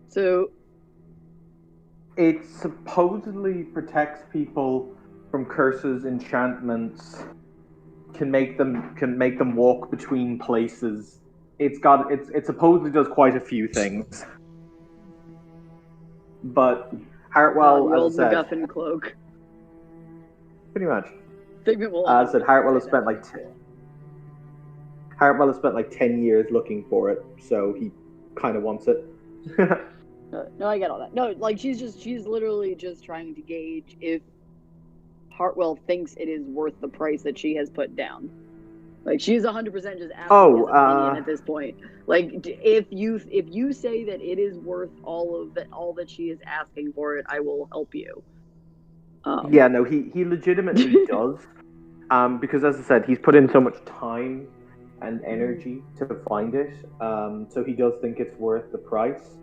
So it supposedly protects people from curses, enchantments, can make them walk between places. It supposedly does quite a few things. But Heartwell, the old as I said, MacGuffin cloak. pretty much. Figment will. As I said, Hartwell has say spent that. Hartwell has spent like 10 years looking for it, so he kind of wants it. No, I get all that. No, like she's literally just trying to gauge if Hartwell thinks it is worth the price that she has put down. Like she's 100% just asking his opinion at this point. Like if you say that it is worth all that she is asking for it, I will help you. Yeah, no, he legitimately does. Because as I said, he's put in so much time and energy to find it. So he does think it's worth the price.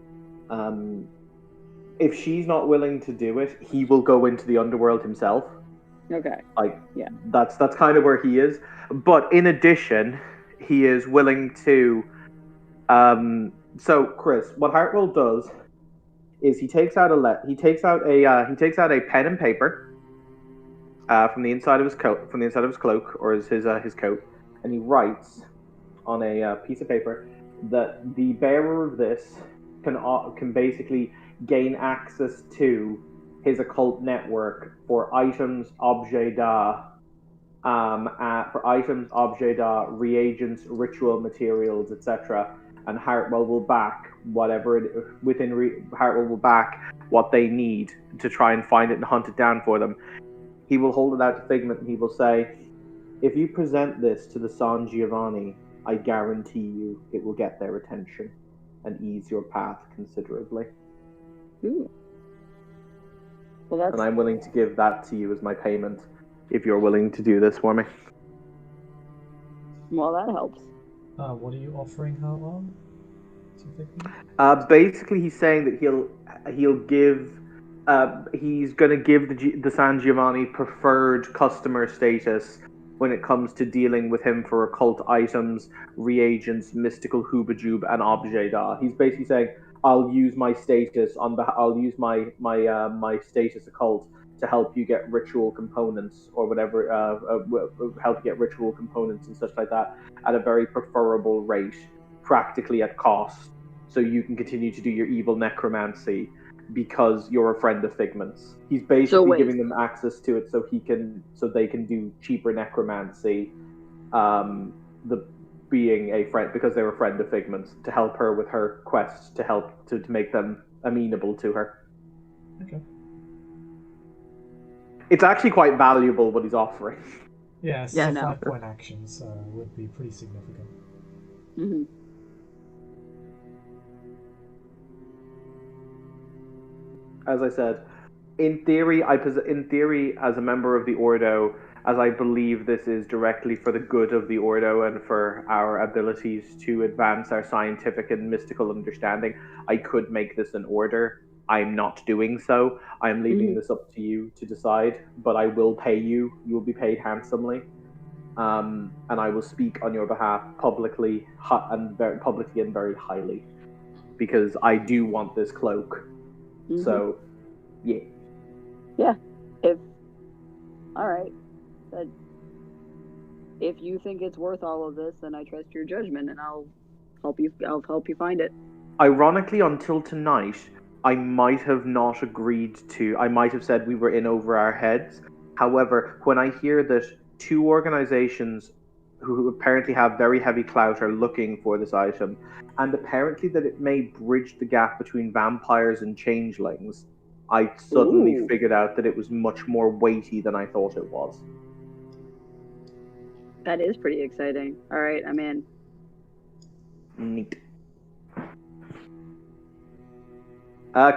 If she's not willing to do it, he will go into the underworld himself. Okay. Like, yeah, that's kind of where he is. But in addition, he is willing to. So Chris, what Hartwell does is he takes out a pen and paper from the inside of his coat, or his coat, and he writes on a piece of paper that the bearer of this can basically gain access to his occult network for items, objets d'art, reagents, ritual materials, etc. And Hartwell will back Hartwell will back what they need to try and find it and hunt it down for them. He will hold it out to Figment and he will say, "If you present this to the San Giovanni, I guarantee you it will get their attention and ease your path considerably." Ooh. Well, that's... And I'm willing to give that to you as my payment if you're willing to do this for me. Well, that helps. What are you offering her on? Basically, he's saying that he's going to give the San Giovanni preferred customer status when it comes to dealing with him for occult items, reagents, mystical hoobajoob, and objets d'art. He's basically saying, I'll use my status my status occult to help you get ritual components or whatever, help you get ritual components and such like that at a very preferable rate, practically at cost, so you can continue to do your evil necromancy because you're a friend of Figment's. He's basically giving them access to it so they can do cheaper necromancy, being a friend because they're a friend of Figment's, to help her with her quest to make them amenable to her. Okay. It's actually quite valuable what he's offering. Yeah, it's a 5-point action, so it would be pretty significant. Mm-hmm. As I said, in theory, as a member of the Ordo, as I believe this is directly for the good of the Ordo and for our abilities to advance our scientific and mystical understanding, I could make this an order. I'm not doing so. I'm leaving this up to you to decide, but I will pay you. You will be paid handsomely. And I will speak on your behalf publicly and very highly, because I do want this cloak. Mm-hmm. So, yeah. Yeah. All right. But if you think it's worth all of this, then I trust your judgment, and I'll help you find it. Ironically, until tonight, I might have not agreed to. I might have said we were in over our heads. However, when I hear that 2 organizations who apparently have very heavy clout are looking for this item, and apparently that it may bridge the gap between vampires and changelings, I suddenly figured out that it was much more weighty than I thought it was. That is pretty exciting. All right, I'm in. Neat.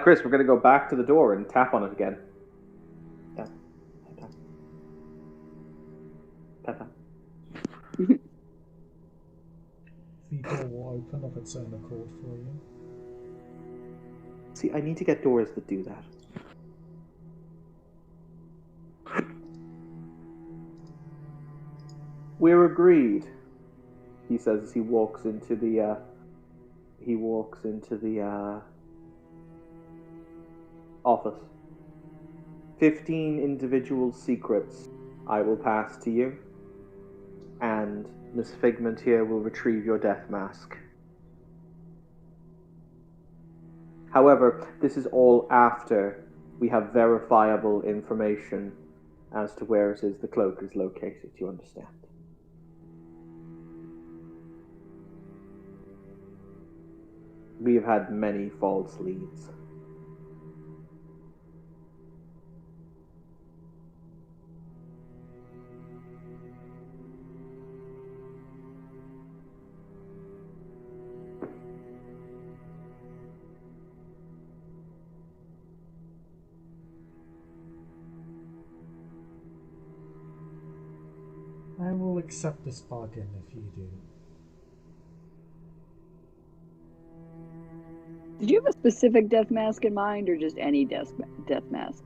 Chris, we're going to go back to the door and tap on it again. Tap. Tap. Tap. Tap. The door will open of its own accord for you. See, I need to get doors that do that. We're agreed, he says as he walks into the office. 15 individual secrets I will pass to you, and Miss Figment here will retrieve your death mask. However, this is all after we have verifiable information as to where it is the cloak is located, you understand? We have had many false leads. I will accept this bargain if you do. Did you have a specific death mask in mind, or just any death mask?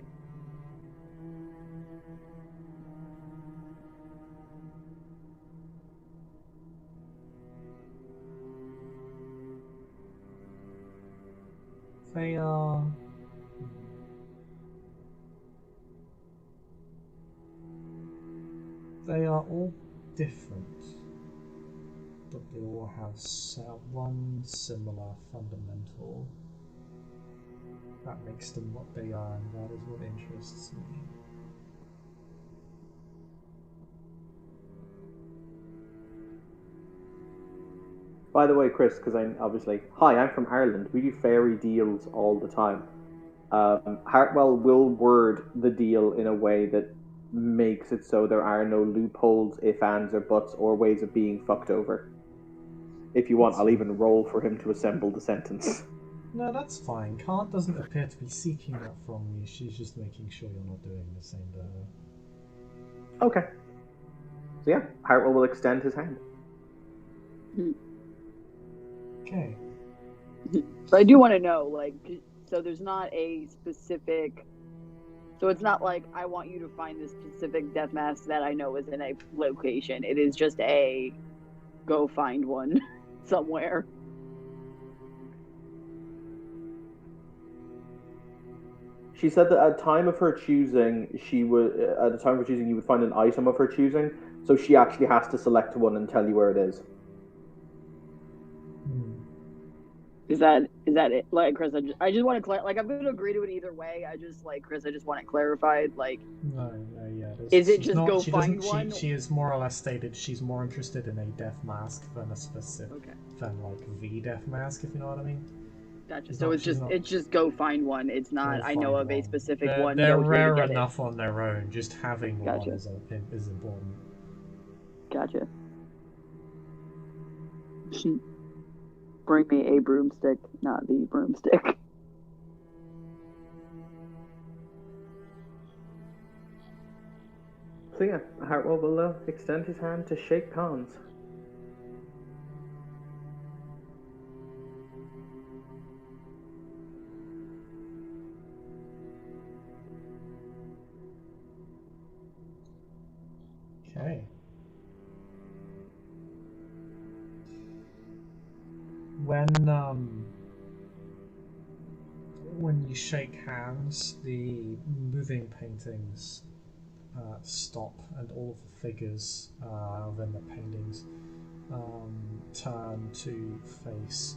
They are... They are all different, but they all have one similar fundamental that makes them what they are, and that is what interests me. By the way, Chris, because I'm from Ireland. We do fairy deals all the time. Heartwell will word the deal in a way that makes it so there are no loopholes, if, ands, or buts, or ways of being fucked over. If you want, I'll even roll for him to assemble the sentence. No, that's fine. Kant doesn't appear to be seeking that from you. She's just making sure you're not doing the same to her. Okay. So yeah, Heartwell will extend his hand. Okay. But I do want to know, like, so there's not a specific... So it's not like, I want you to find this specific death mask that I know is in a location. It is just a, go find one somewhere. She said that at the time of her choosing, you would find an item of her choosing. So she actually has to select one and tell you where it is. Is that it? Like, Chris, I just want to clarify. Like, I'm going to agree to it either way. I just want it clarified. Like, yeah. Is it just go find one? She is more or less stated she's more interested in a death mask than a specific, than like the death mask, if you know what I mean. Gotcha. So it's just go find one. It's not, I know of a specific one. They're rare enough on their own. Just having one is important. Gotcha. Bring me a broomstick, not the broomstick. So yeah, Hartwell will extend his hand to shake hands. Okay. When you shake hands, the moving paintings stop, and all of the figures within the paintings turn to face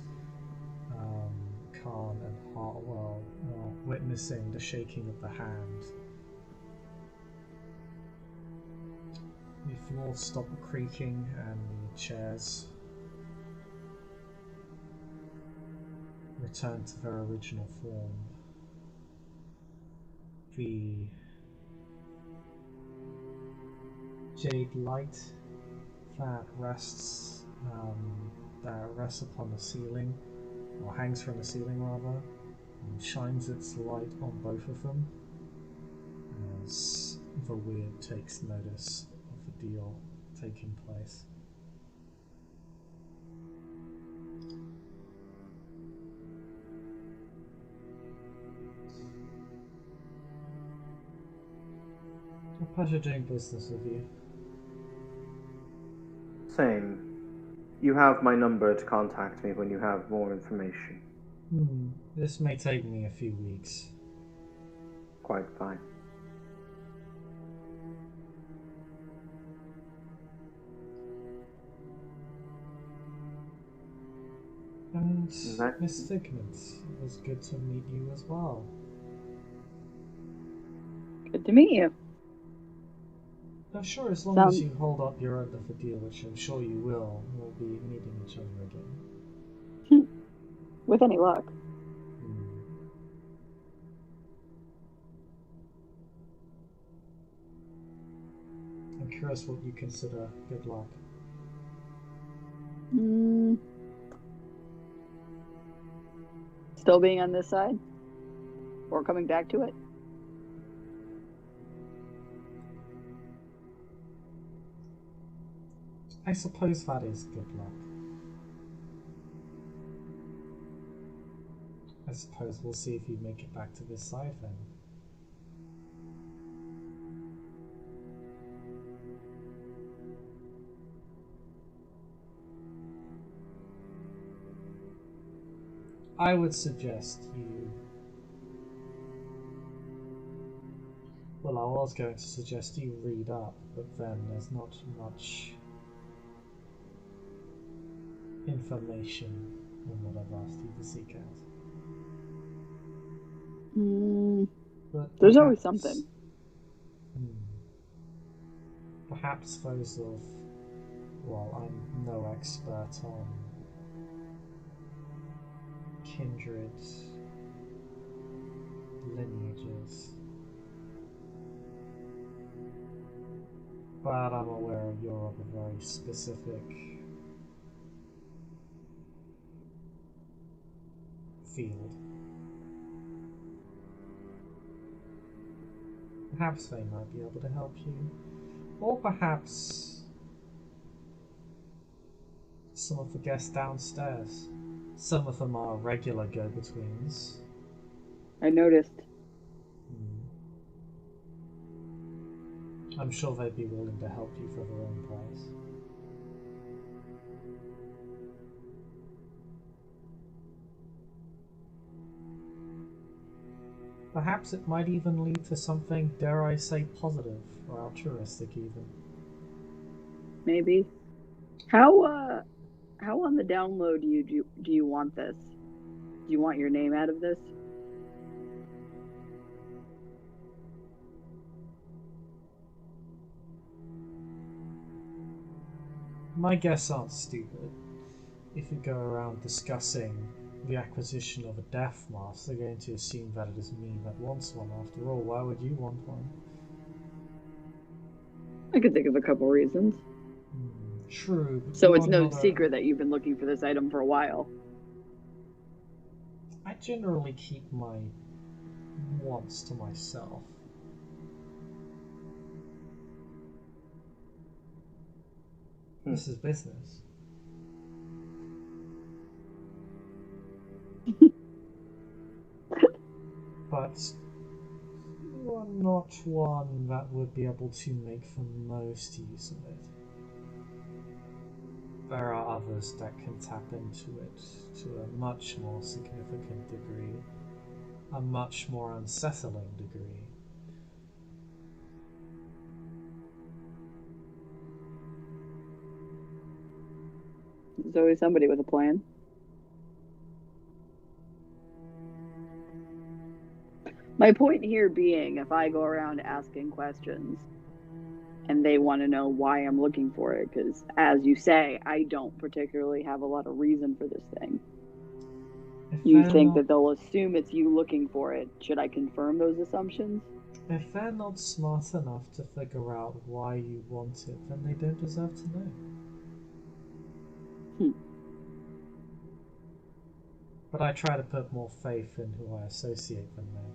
Khan and Hartwell, witnessing the shaking of the hand. The floor stopped creaking, and the chairs return to their original form. The jade light that rests upon the ceiling, or hangs from the ceiling rather, and shines its light on both of them as the weird takes notice of the deal taking place. A pleasure doing business with you. Same. You have my number to contact me when you have more information. This may take me a few weeks. Quite fine. And Miss Figment, it was good to meet you as well. Good to meet you. I'm sure as long as you hold up your end of the deal, which I'm sure you will, we'll be meeting each other again. With any luck. I'm curious what you consider good luck. Still being on this side? Or coming back to it? I suppose that is good luck. I suppose we'll see if you make it back to this side then. I would suggest you... Well, I was going to suggest you read up, but then there's not much information on what I've asked you to seek out. But there's always something. Perhaps those of... Well, I'm no expert on kindred lineages, but I'm aware you're of a very specific field. Perhaps they might be able to help you, or perhaps some of the guests downstairs. Some of them are regular go-betweens. I noticed. I'm sure they'd be willing to help you for their own price. Perhaps it might even lead to something, dare I say, positive or altruistic even. Maybe. How on the down low do you want this? Do you want your name out of this? My guests aren't stupid. If you go around discussing the acquisition of a death mask, they're going to assume that it is me that wants one. After all, why would you want one? I could think of a couple reasons. True. So it's no secret that you've been looking for this item for a while. I generally keep my wants to myself. This is business. But you are not one that would be able to make the most use of it. There are others that can tap into it to a much more significant degree, a much more unsettling degree. There's always somebody with a plan. My point here being, if I go around asking questions and they want to know why I'm looking for it, because as you say, I don't particularly have a lot of reason for this thing. You think that they'll assume it's you looking for it. Should I confirm those assumptions? If they're not smart enough to figure out why you want it, then they don't deserve to know. But I try to put more faith in who I associate them with.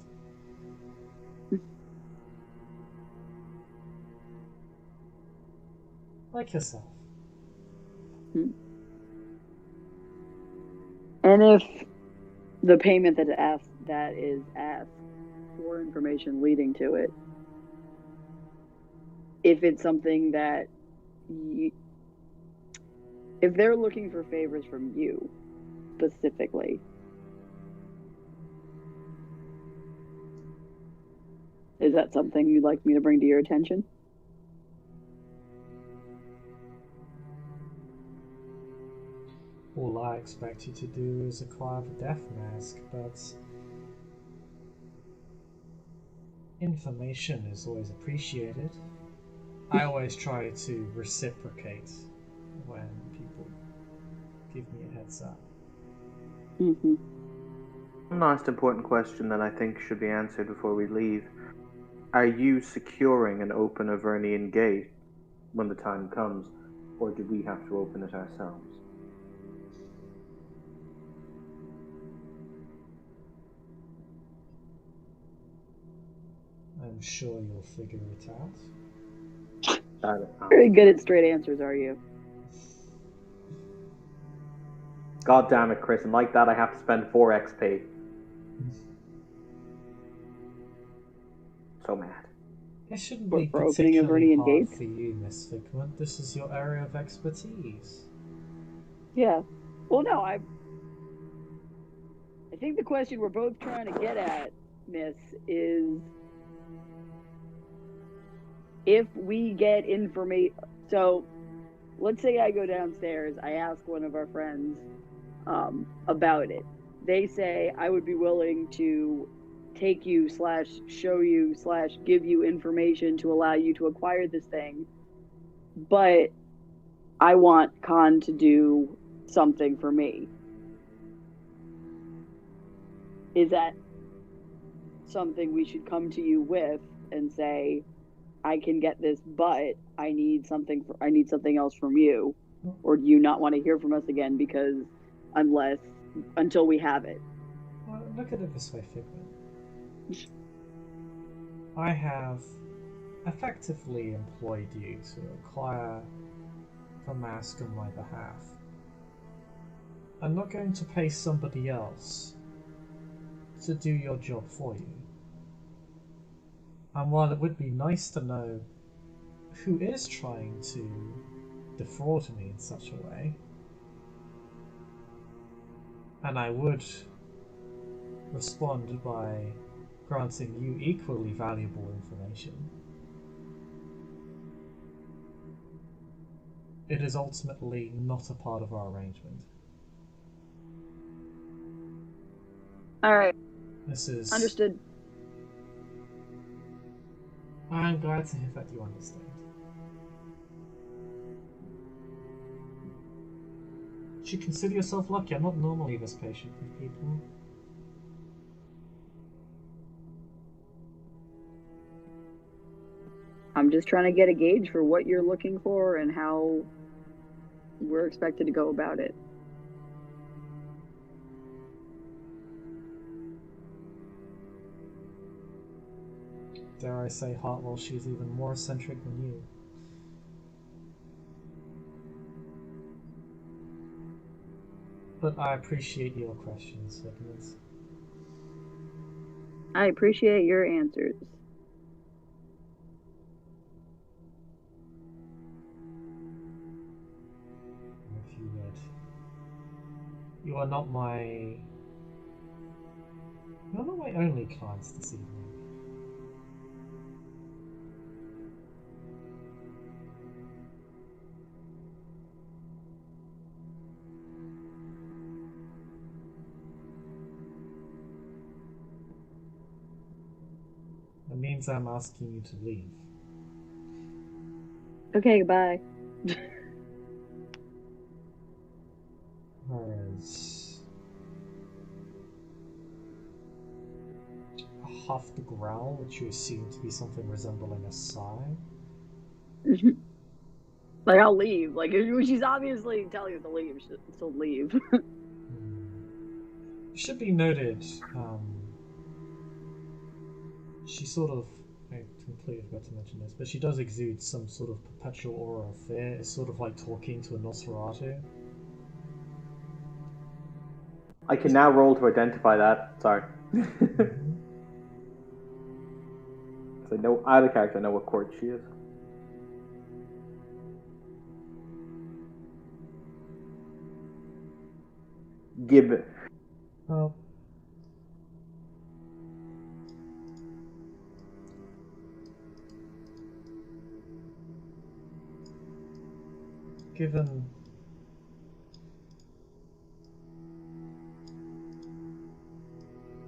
Like yourself. And if the payment that is asked for information leading to it, if it's something that if they're looking for favors from you specifically, is that something you'd like me to bring to your attention? All I expect you to do is acquire the death mask, but information is always appreciated. I always try to reciprocate when people give me a heads up. Mm-hmm. One last important question that I think should be answered before we leave. Are you securing an open Avernian gate when the time comes, or do we have to open it ourselves? I'm sure you'll figure it out. Very good at straight answers, are you? God damn it, Chris, and like that I have to spend 4 XP. So mad. It shouldn't What, be for opening particularly Avernian hard gates? for you, Miss Figment. This is your area of expertise. Yeah. Well, no, I think the question we're both trying to get at, Miss, is if we get information. So, let's say I go downstairs, I ask one of our friends about it. They say I would be willing to take you / show you / give you information to allow you to acquire this thing, but I want Khan to do something for me. Is that something we should come to you with and say, I can get this, but I need something else from you? Or do you not want to hear from us again because until we have it? Well, look at it this way, Figment. I have effectively employed you to acquire the mask on my behalf. I'm not going to pay somebody else to do your job for you. And while it would be nice to know who is trying to defraud me in such a way, and I would respond by granting you equally valuable information, it is ultimately not a part of our arrangement. All right. This is... Understood. I'm glad to hear that you understand. You should consider yourself lucky. I'm not normally this patient with people. I'm just trying to get a gauge for what you're looking for and how we're expected to go about it. Dare I say, Heartwell, she's even more eccentric than you. But I appreciate your questions, Figment. I appreciate your answers. If you would. You are not my... You're not my only clients this evening. That means I'm asking you to leave. Okay, goodbye. Whereas a huffed growl, which you assume to be something resembling a sigh. Like, I'll leave. Like, if she's obviously telling us to leave, she'll leave. It should be noted, she sort of, I completely forgot to mention this, but she does exude some sort of perpetual aura of fear. It's sort of like talking to a Nosferatu. I can now roll to identify that. Sorry. So I know out of character, I know what court she is. Give it. Well, given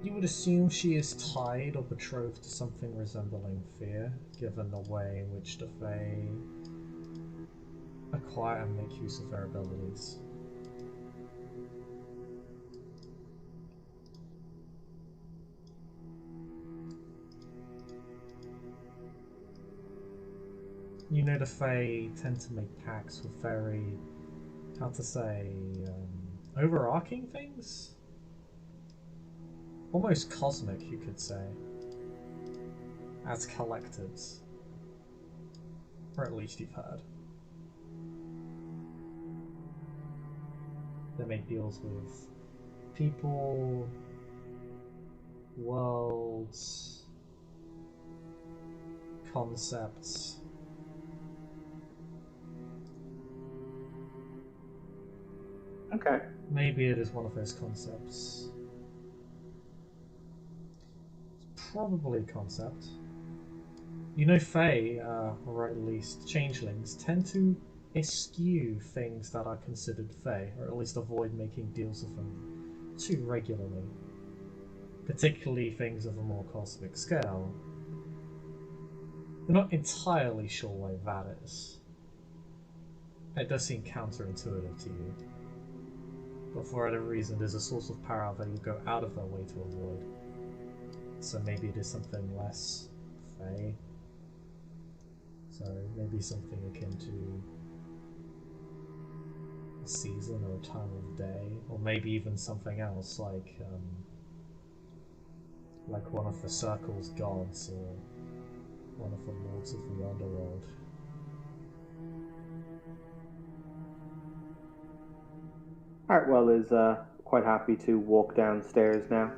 you You would assume she is tied or betrothed to something resembling fear, given the way in which the Fae acquire and make use of their abilities. You know, the Fae tend to make pacts with very, how to say, overarching things? Almost cosmic, you could say. As collectives. Or at least you've heard. They make deals with people, worlds, concepts. Okay. Maybe it is one of those concepts. It's probably a concept. You know, Fae, or at least changelings, tend to eschew things that are considered Fae, or at least avoid making deals with them too regularly. Particularly things of a more cosmic scale. They're not entirely sure why that is. It does seem counterintuitive to you. But for whatever reason, there's a source of power that you go out of their way to avoid. So maybe it is something less Fae. So maybe something akin to a season or a time of day, or maybe even something else like one of the Circle's gods or one of the lords of the underworld. Heartwell is quite happy to walk downstairs now.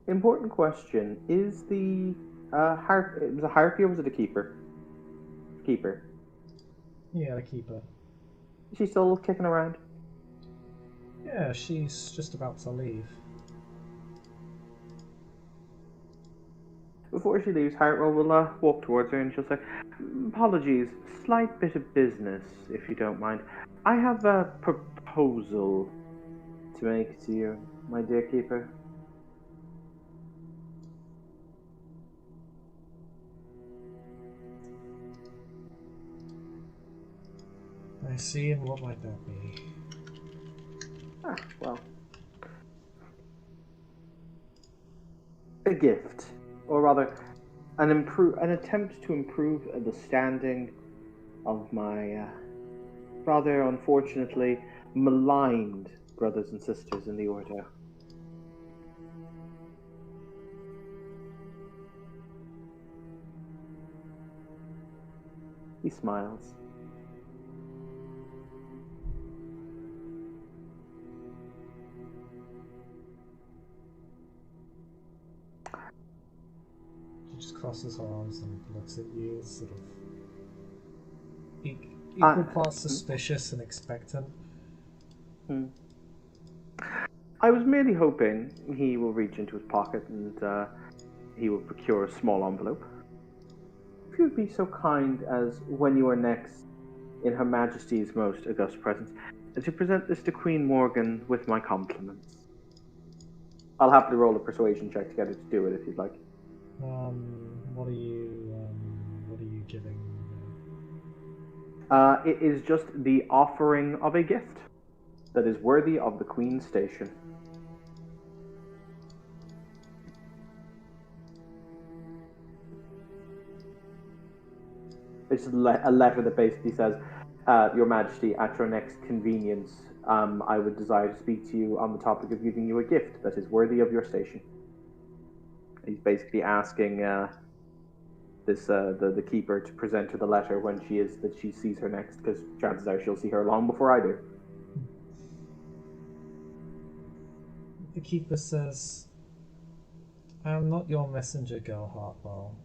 Important question. Is the it was a harpy or was it a keeper? Keeper. Yeah, the keeper. Is she still kicking around? Yeah, she's just about to leave. Before she leaves, Hartwell will walk towards her and she'll say, "Apologies, slight bit of business, if you don't mind. I have a proposal to make to you, my dear keeper." I see, and what might that be? Well, a gift, or rather, an attempt to improve the standing of my rather unfortunately maligned brothers and sisters in the Order. He smiles. She just crosses her arms and looks at you, sort of equal parts suspicious and expectant. I was merely hoping he will reach into his pocket and he will procure a small envelope. If you would be so kind as, when you are next in Her Majesty's most august presence, to present this to Queen Morgan with my compliments. I'll happily roll a persuasion check to get her to do it if you'd like. What are you giving? It is just the offering of a gift that is worthy of the Queen's station. It's a letter that basically says, Your Majesty, at your next convenience, I would desire to speak to you on the topic of giving you a gift that is worthy of your station. He's basically asking the keeper to present her the letter when she sees her next, because chances are she'll see her long before I do. The keeper says, "I am not your messenger, girl Heartwell.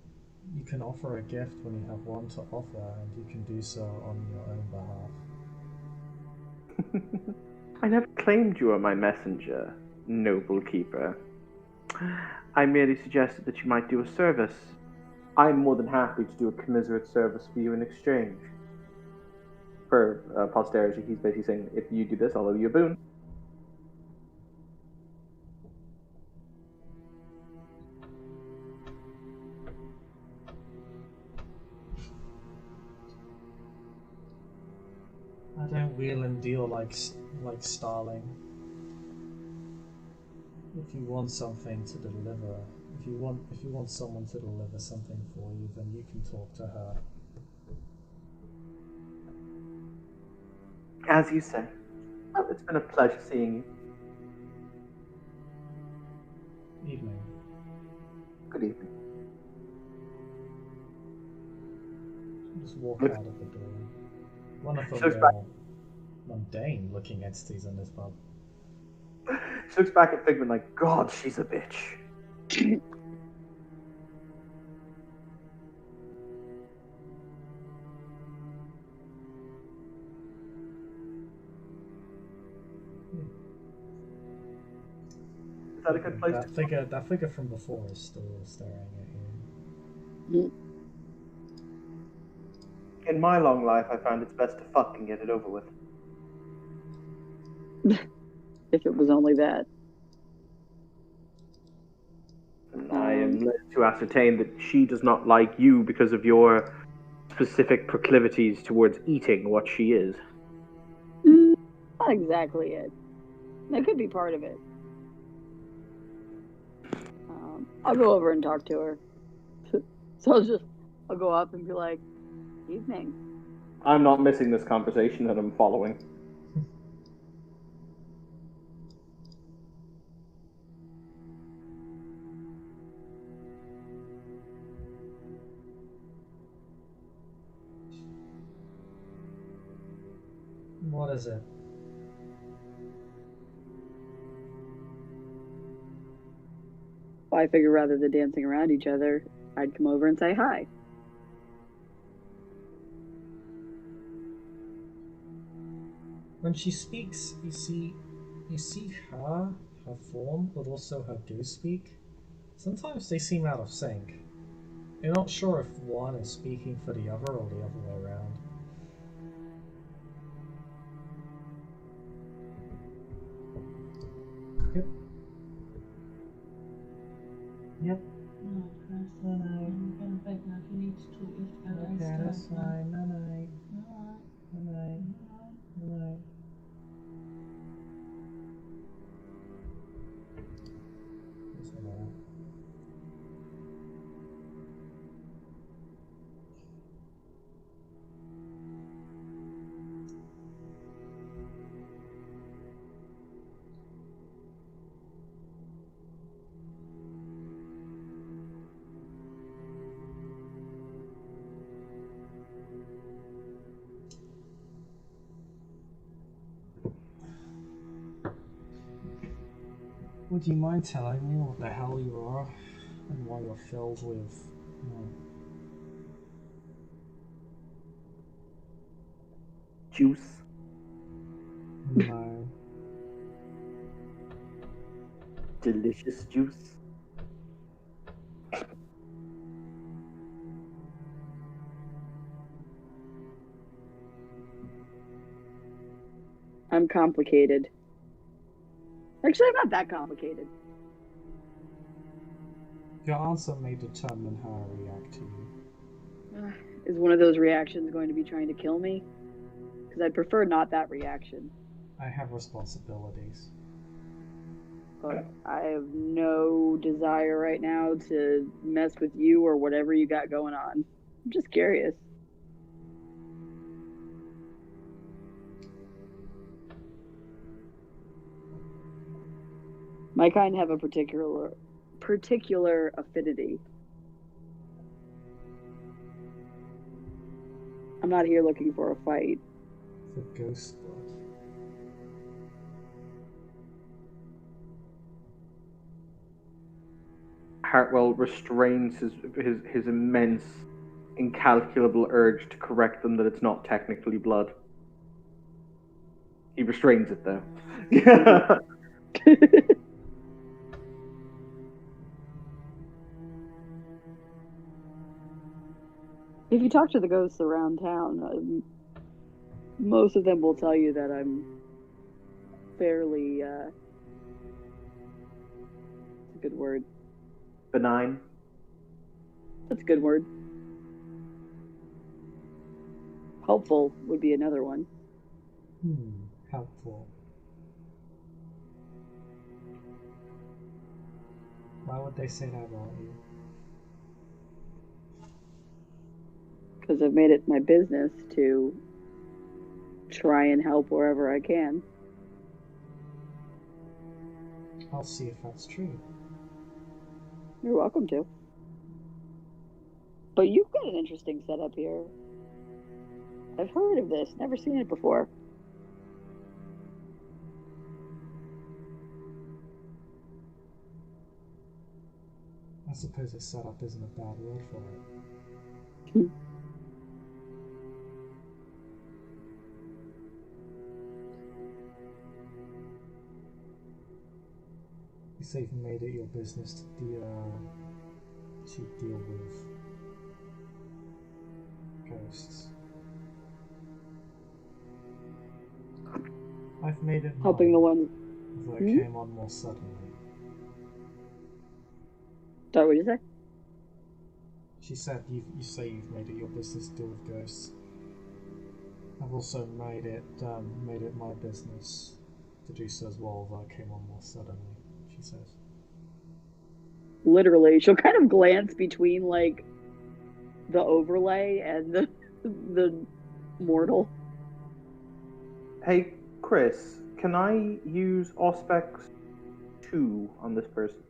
You can offer a gift when you have one to offer, and you can do so on your own behalf." I never claimed you were my messenger, noble keeper. I merely suggested that you might do a service. I'm more than happy to do a commiserate service for you in exchange. for posterity, he's basically saying, if you do this, I'll owe you a boon. I don't wheel and deal like Starling. If you want something to deliver, if you want someone to deliver something for you, then you can talk to her. As you say. Well, it's been a pleasure seeing you. Evening. Good evening. Just walk out of the door. One of She the looks back. more mundane looking entities in this pub. She looks back at Figment like, God, she's a bitch. Is that a good place That figure from before is still staring at you. In my long life, I found it's best to fucking get it over with. If it was only that. And I am led to ascertain that she does not like you because of your specific proclivities towards eating what she is. Not exactly it. That could be part of it. I'll go over and talk to her. So I'll go up and be like, evening. I'm not missing this conversation that I'm following. What is it? I figure rather than dancing around each other, I'd come over and say hi. When she speaks, you see her form, but also her do speak. Sometimes they seem out of sync. You're not sure if one is speaking for the other or the other way around. Yep. Yep. Okay, that's fine. Night. Night. Night. Would you mind telling me what the hell you are and why you're filled with, Juice. No. Delicious juice. I'm complicated. Actually, I'm not that complicated. Your answer may determine how I react to you. Is one of those reactions going to be trying to kill me? Because I'd prefer not that reaction. I have responsibilities. But I have no desire right now to mess with you or whatever you got going on. I'm just curious. My kind have a particular affinity. I'm not here looking for a fight. For ghost blood. Heartwell restrains his immense, incalculable urge to correct them that it's not technically blood. He restrains it, though. If you talk to the ghosts around town, Most of them will tell you that I'm fairly, it's a good word. Benign. That's a good word. Helpful would be another one. Helpful. Why would they say that about you? Because I've made it my business to try and help wherever I can. I'll see if that's true. You're welcome to. But you've got an interesting setup here. I've heard of this, never seen it before. I suppose a setup isn't a bad word for it. You say you've made it your business to deal with ghosts. I've made it Helping the mine, ones. although it came on more suddenly. Sorry, what did you say? She said you say you've made it your business to deal with ghosts. I've also made it my business to do so as well, although it came on more suddenly, she says. Literally, she'll kind of glance between like the overlay and the mortal. Hey, Chris, can I use Auspex 2 on this person?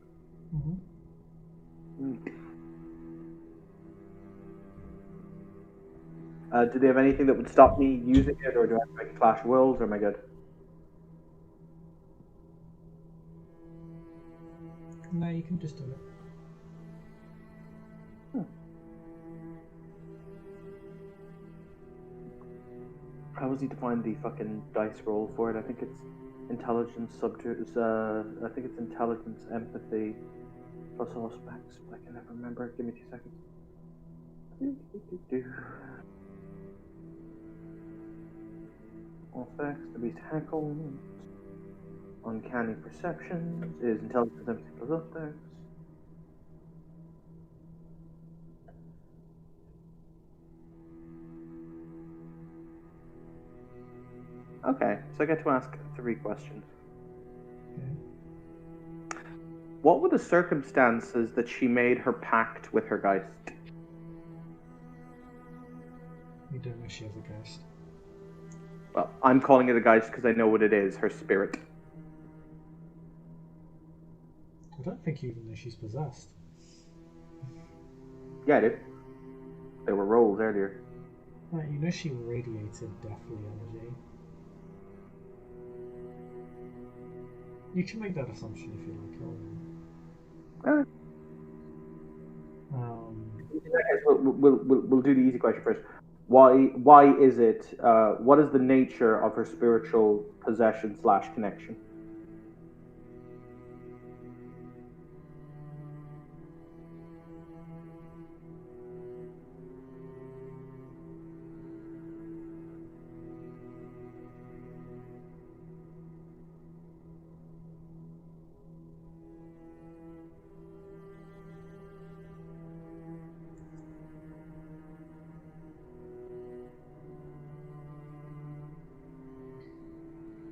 Do they have anything that would stop me using it, or do I have to make a Clash of Wills, or am I good? No, you can just do it. I always need to find the fucking dice roll for it. I think it's intelligence I think it's intelligence, empathy, plus Auspex, but I can never remember. Give me 2 seconds. Auspex, the beast hackle, uncanny perception is intelligence, empathy plus Auspex. Okay, so I get to ask 3 questions. Okay. What were the circumstances that she made her pact with her geist? You don't know she has a ghost. Well, I'm calling it a geist because I know what it is, her spirit. I don't think you even know she's possessed. Yeah, I did. There were rolls earlier. Right, you know she radiated deathly energy. You can make that assumption if you like. In that case, we'll do the easy question first. Why is it? What is the nature of her spiritual possession / connection?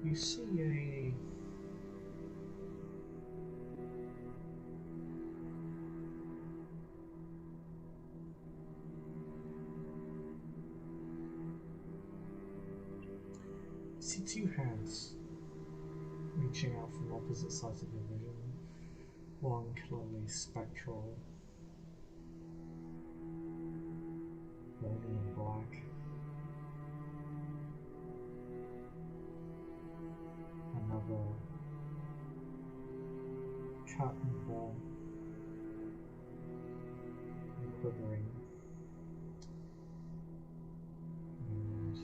You see a two hands reaching out from opposite sides of your vision. One clearly spectral, holding in black. Another cut and ball, and quivering, and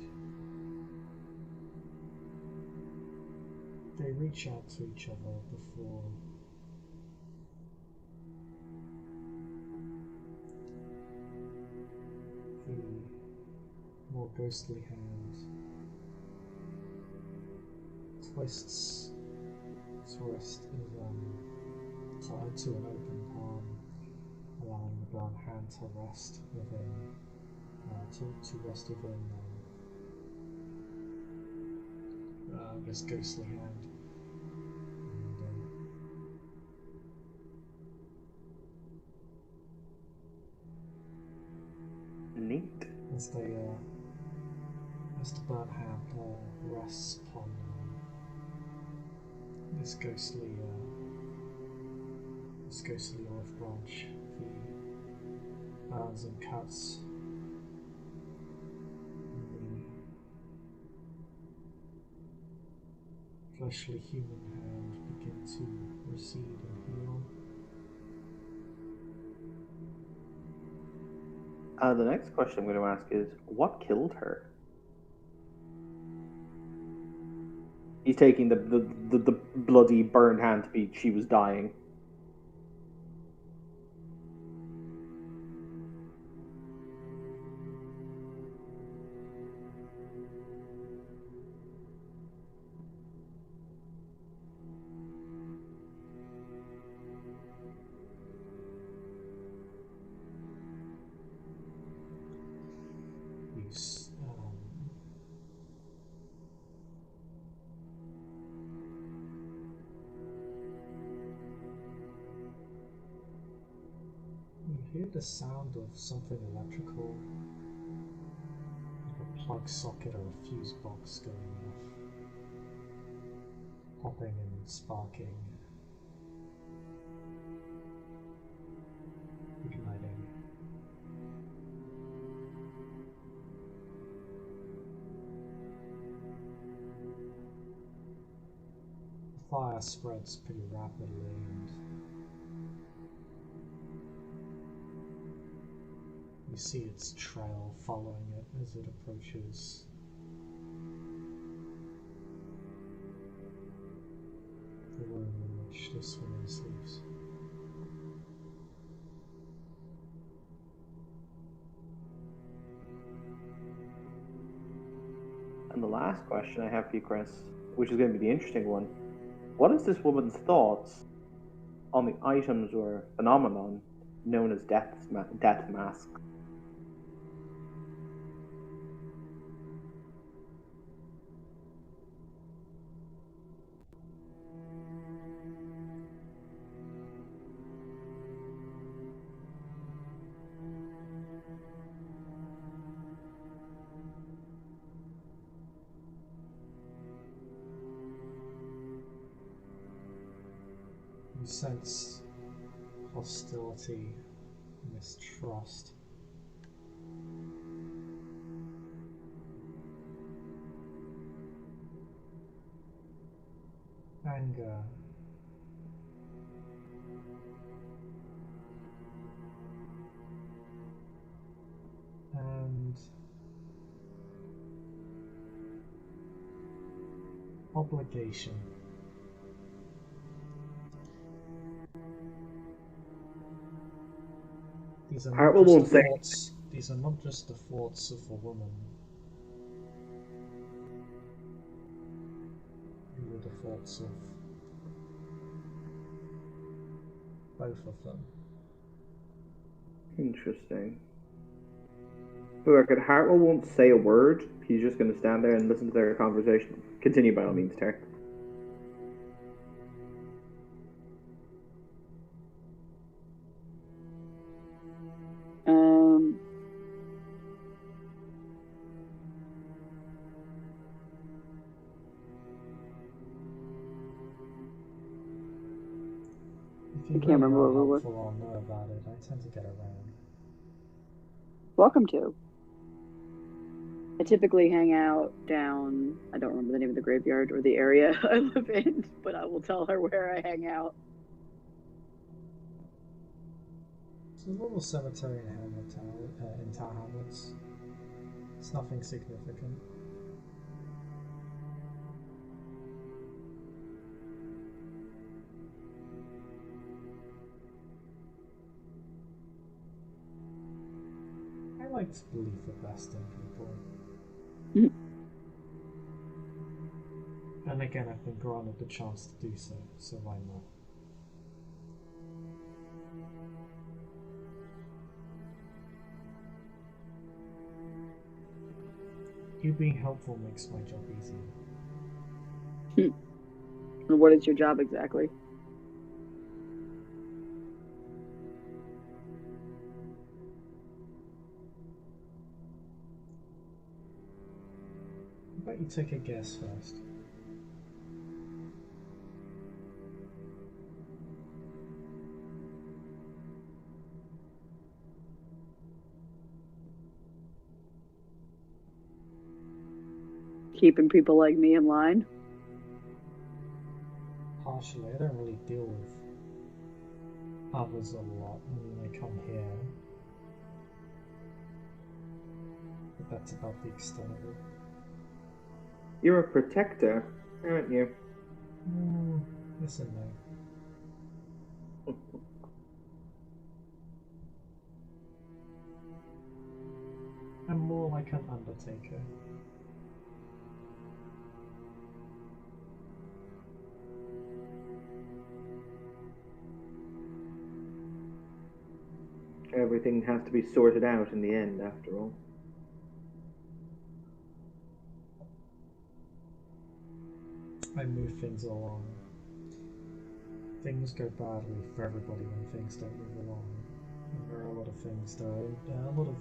they reach out to each other before the more ghostly hand twists its wrist is tied to an open palm, allowing the brown hand to rest within this ghostly hand. And, Neat. as the burnt hand rests upon this ghostly olive branch, the burns and cuts in the fleshly human hand begin to recede and heal. The next question I'm going to ask is, what killed her? He's taking the bloody burned hand to be she was dying. You hear the sound of something electrical, like a plug socket or a fuse box going off, popping and sparking, igniting. The fire spreads pretty rapidly, and you see its trail following it as it approaches the room in which this woman sleeps. And the last question I have for you, Chris, which is going to be the interesting one. What is this woman's thoughts on the items or phenomenon known as death masks? You sense hostility, mistrust. Anger. And obligation. These are not just the thoughts of a woman. These are the thoughts of both of them. Interesting. Look, Hartwell won't say a word. He's just going to stand there and listen to their conversation. Continue by all means, Terry. I can't remember what we were. I'll know about it. I tend to get around. Welcome to. I typically hang out down, I don't remember the name of the graveyard or the area I live in, but I will tell her where I hang out. It's a little cemetery in Tower Hamlets. It's nothing significant. I like to believe the best in people. then again, I've been granted the chance to do so, so why not? You being helpful makes my job easier. And what is your job exactly? How about you take a guess first? Keeping people like me in line? Partially, I don't really deal with others a lot when they come here. But that's about the extent of it. You're a protector, aren't you? Yes and no. I'm more like an undertaker. Everything has to be sorted out in the end, after all. I move things along. Things go badly for everybody when things don't move along. And there are a lot of things that are a lot of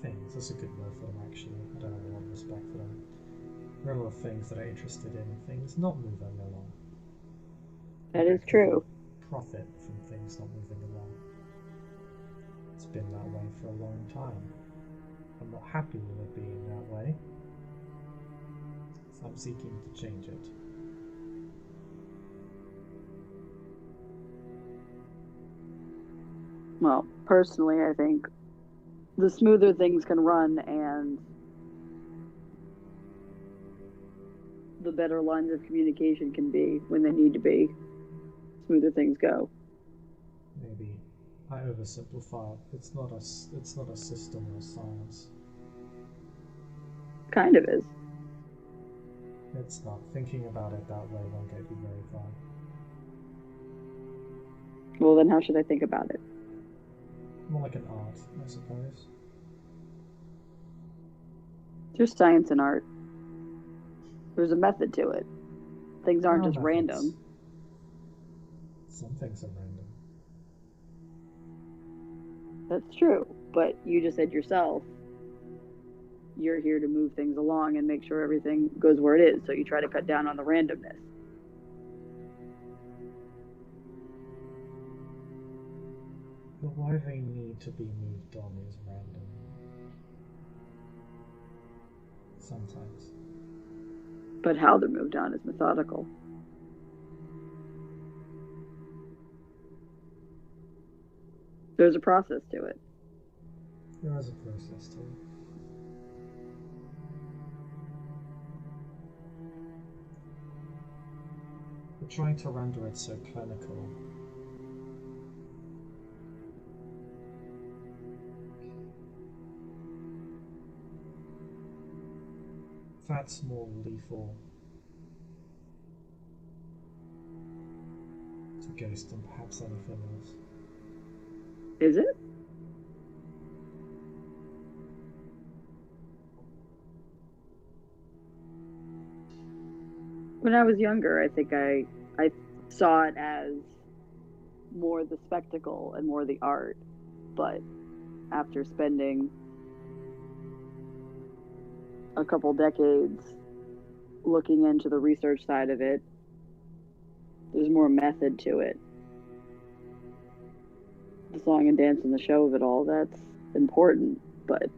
things. That's a good word for them, actually. I don't have a lot of respect for them. There are a lot of things that are interested in things not moving along. That is true. Profit from things not moving along. It's been that way for a long time. I'm not happy with it being that way, so I'm seeking to change it. Well, personally, I think the smoother things can run and the better lines of communication can be when they need to be, smoother things go. Maybe I oversimplify it. It's not a system or science. Kind of is. It's not. Thinking about it that way won't get you very far. Well, then how should I think about it? More like an art, I suppose. There's science and art. There's a method to it. Things aren't just random. Some things are random. That's true. But you just said yourself, you're here to move things along and make sure everything goes where it is. So you try to cut down on the randomness. But why they need to be moved on is random. Sometimes. But how they're moved on is methodical. There's a process to it. There is a process to it. We're trying to render it so clinical. That's more lethal to Ghost than perhaps anything else. Is it? When I was younger, I think I saw it as more the spectacle and more the art. But after spending a couple decades looking into the research side of it, there's more method to it. The song and dance and the show of it all, that's important, but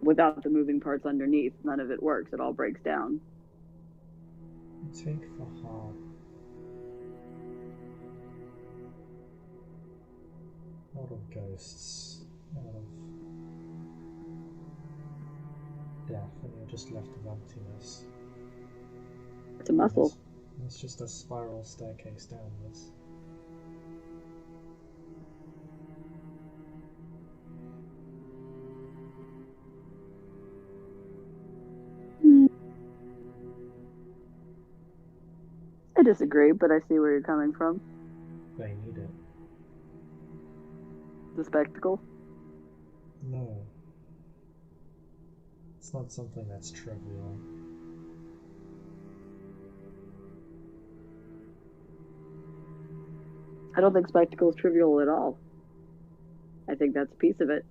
without the moving parts underneath, none of it works. It all breaks down. Take the heart. Out of ghosts, out of death, and you're just left with emptiness. It's a muscle. It's just a spiral staircase downwards. disagree, but I see where you're coming from. They need it. The spectacle. No. It's not something that's trivial. I don't think spectacle is trivial at all. I think that's a piece of it.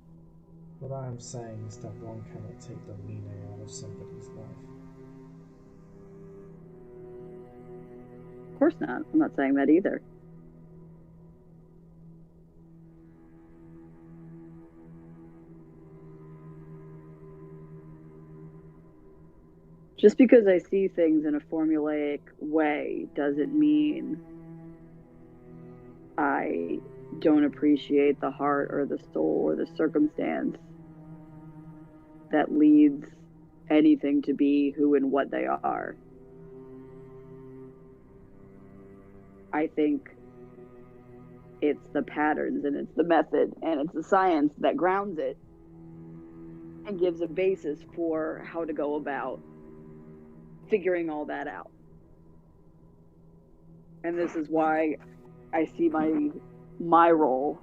What I am saying is that one cannot take the meaning out of somebody's life. Of course not. I'm not saying that either. Just because I see things in a formulaic way doesn't mean I don't appreciate the heart or the soul or the circumstance that leads anything to be who and what they are. I think it's the patterns and it's the method and it's the science that grounds it and gives a basis for how to go about figuring all that out. And this is why I see my role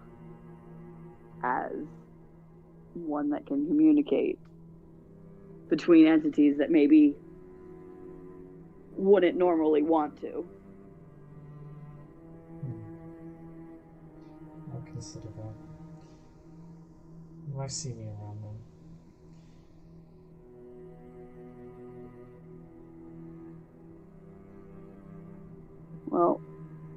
as one that can communicate between entities that maybe wouldn't normally want to. I'll consider that. You might see me around then. Well,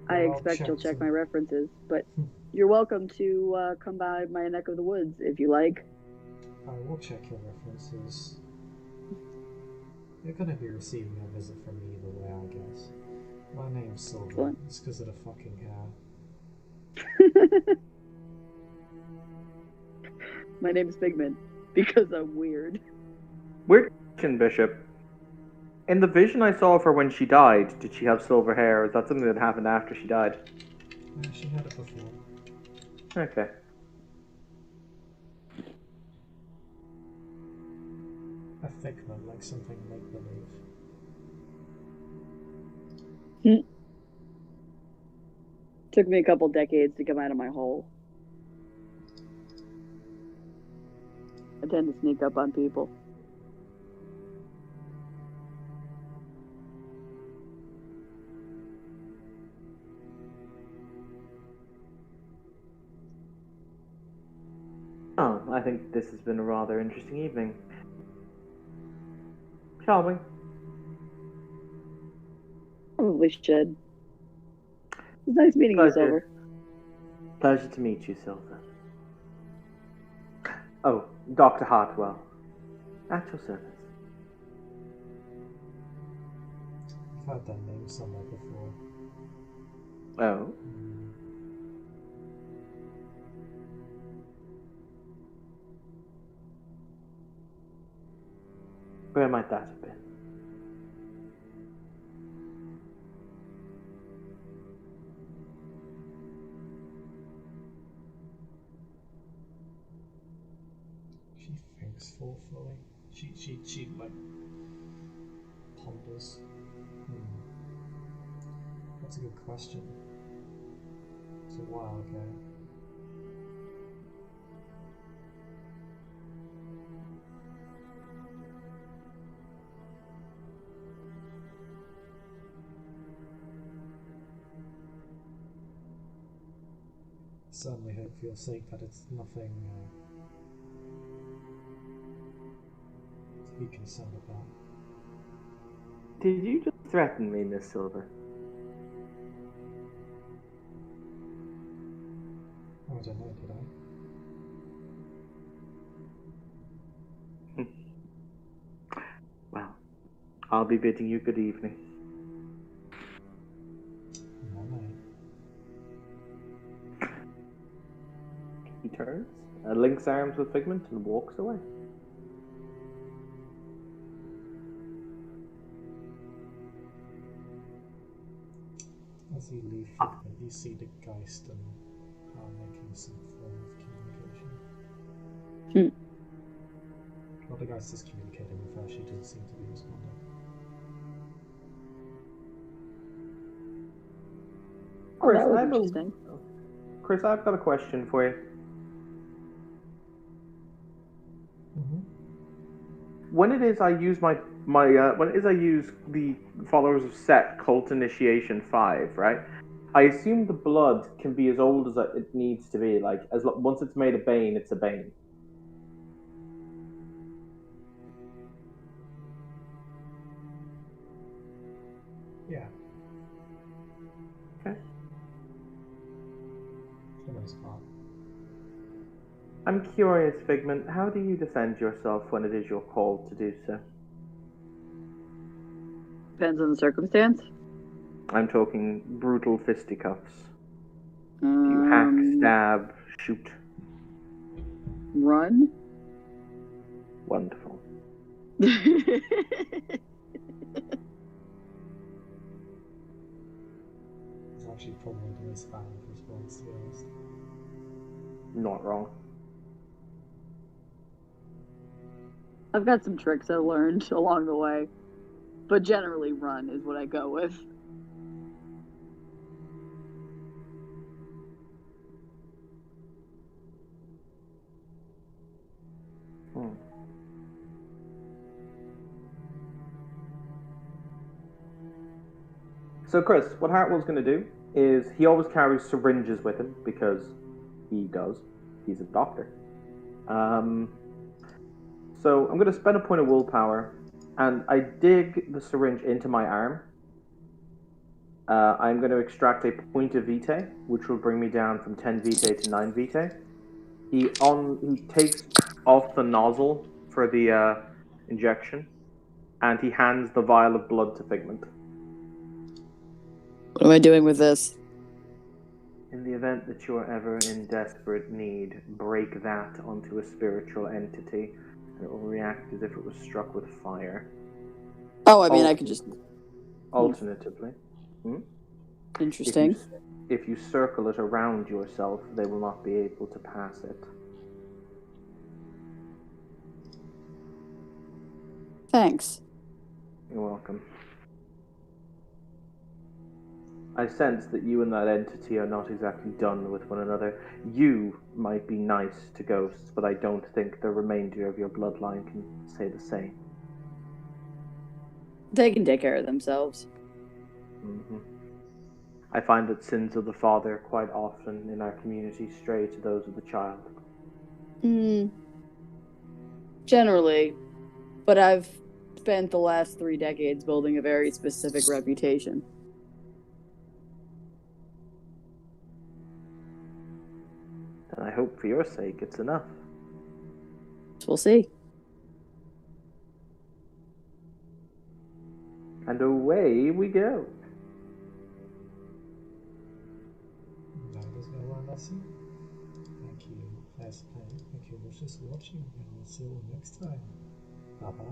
I Well, expect you'll check some- my references, but you're welcome to come by my neck of the woods if you like. I will check your references. You're gonna be receiving a visit from me either way, I guess. My name's Silver. Excellent. It's because of the fucking hair. My name's Figment because I'm weird. Weird question, Bishop. In the vision I saw of her when she died, did she have silver hair, or is that something that happened after she died? Yeah, she had it before. Okay. A figment, like something make-believe. Took me a couple decades to come out of my hole. I tend to sneak up on people. Oh, I think this has been a rather interesting evening. Shall we? Probably should. It was nice meeting you, Pleasure. Silver. Pleasure to meet you, Silver. Oh, Dr. Hartwell. At your service. I've heard that name somewhere before. Oh? Where might that have been? She thinks thoughtfully. She like ponders. That's a good question. It's a while ago. Certainly hope for your sake that it's nothing to be concerned about. Did you just threaten me, Miss Silver? Oh, I don't know, did I? Well, I'll be bidding you good evening. No, mate. He turns, links arms with Figment, and walks away. As you leave Figment, you see the Geist and making some form of communication. Well, the Geist is communicating with her, she doesn't seem to be responding. I'm interesting. Chris, I've got a question for you. Mm-hmm. When it is I use when it is I use the followers of Set cult initiation 5, right? I assume the blood can be as old as it needs to be. Like once it's made a bane, it's a bane. Yeah. Okay. For the most part. I'm curious, Figment. How do you defend yourself when it is your call to do so? Depends on the circumstance. I'm talking brutal fisticuffs. Do you hack, stab, shoot? Run. Wonderful. It's actually probably the most valid response, to be honest. Not wrong. I've got some tricks I learned along the way, but generally run is what I go with. So, Chris, what Hartwell's going to do is he always carries syringes with him because he does. He's a doctor. So I'm going to spend a point of willpower, and I dig the syringe into my arm. I'm going to extract a point of vitae, which will bring me down from 10 vitae to 9 vitae. He takes off the nozzle for the injection, and he hands the vial of blood to Figment. What am I doing with this? In the event that you are ever in desperate need, break that onto a spiritual entity, and it will react as if it was struck with fire. Oh, I mean, I could just... Alternatively. Interesting. If you circle it around yourself, they will not be able to pass it. Thanks. You're welcome. I sense that you and that entity are not exactly done with one another. You might be nice to ghosts, but I don't think the remainder of your bloodline can say the same. They can take care of themselves. Mm-hmm. I find that sins of the father quite often in our community stray to those of the child. Generally. But I've spent the last 3 decades building a very specific reputation. And I hope for your sake it's enough. We'll see. And away we go. That was no one lesson. Thank you, Fast Play. Thank you, for watching, and we'll see you next time. Bye bye.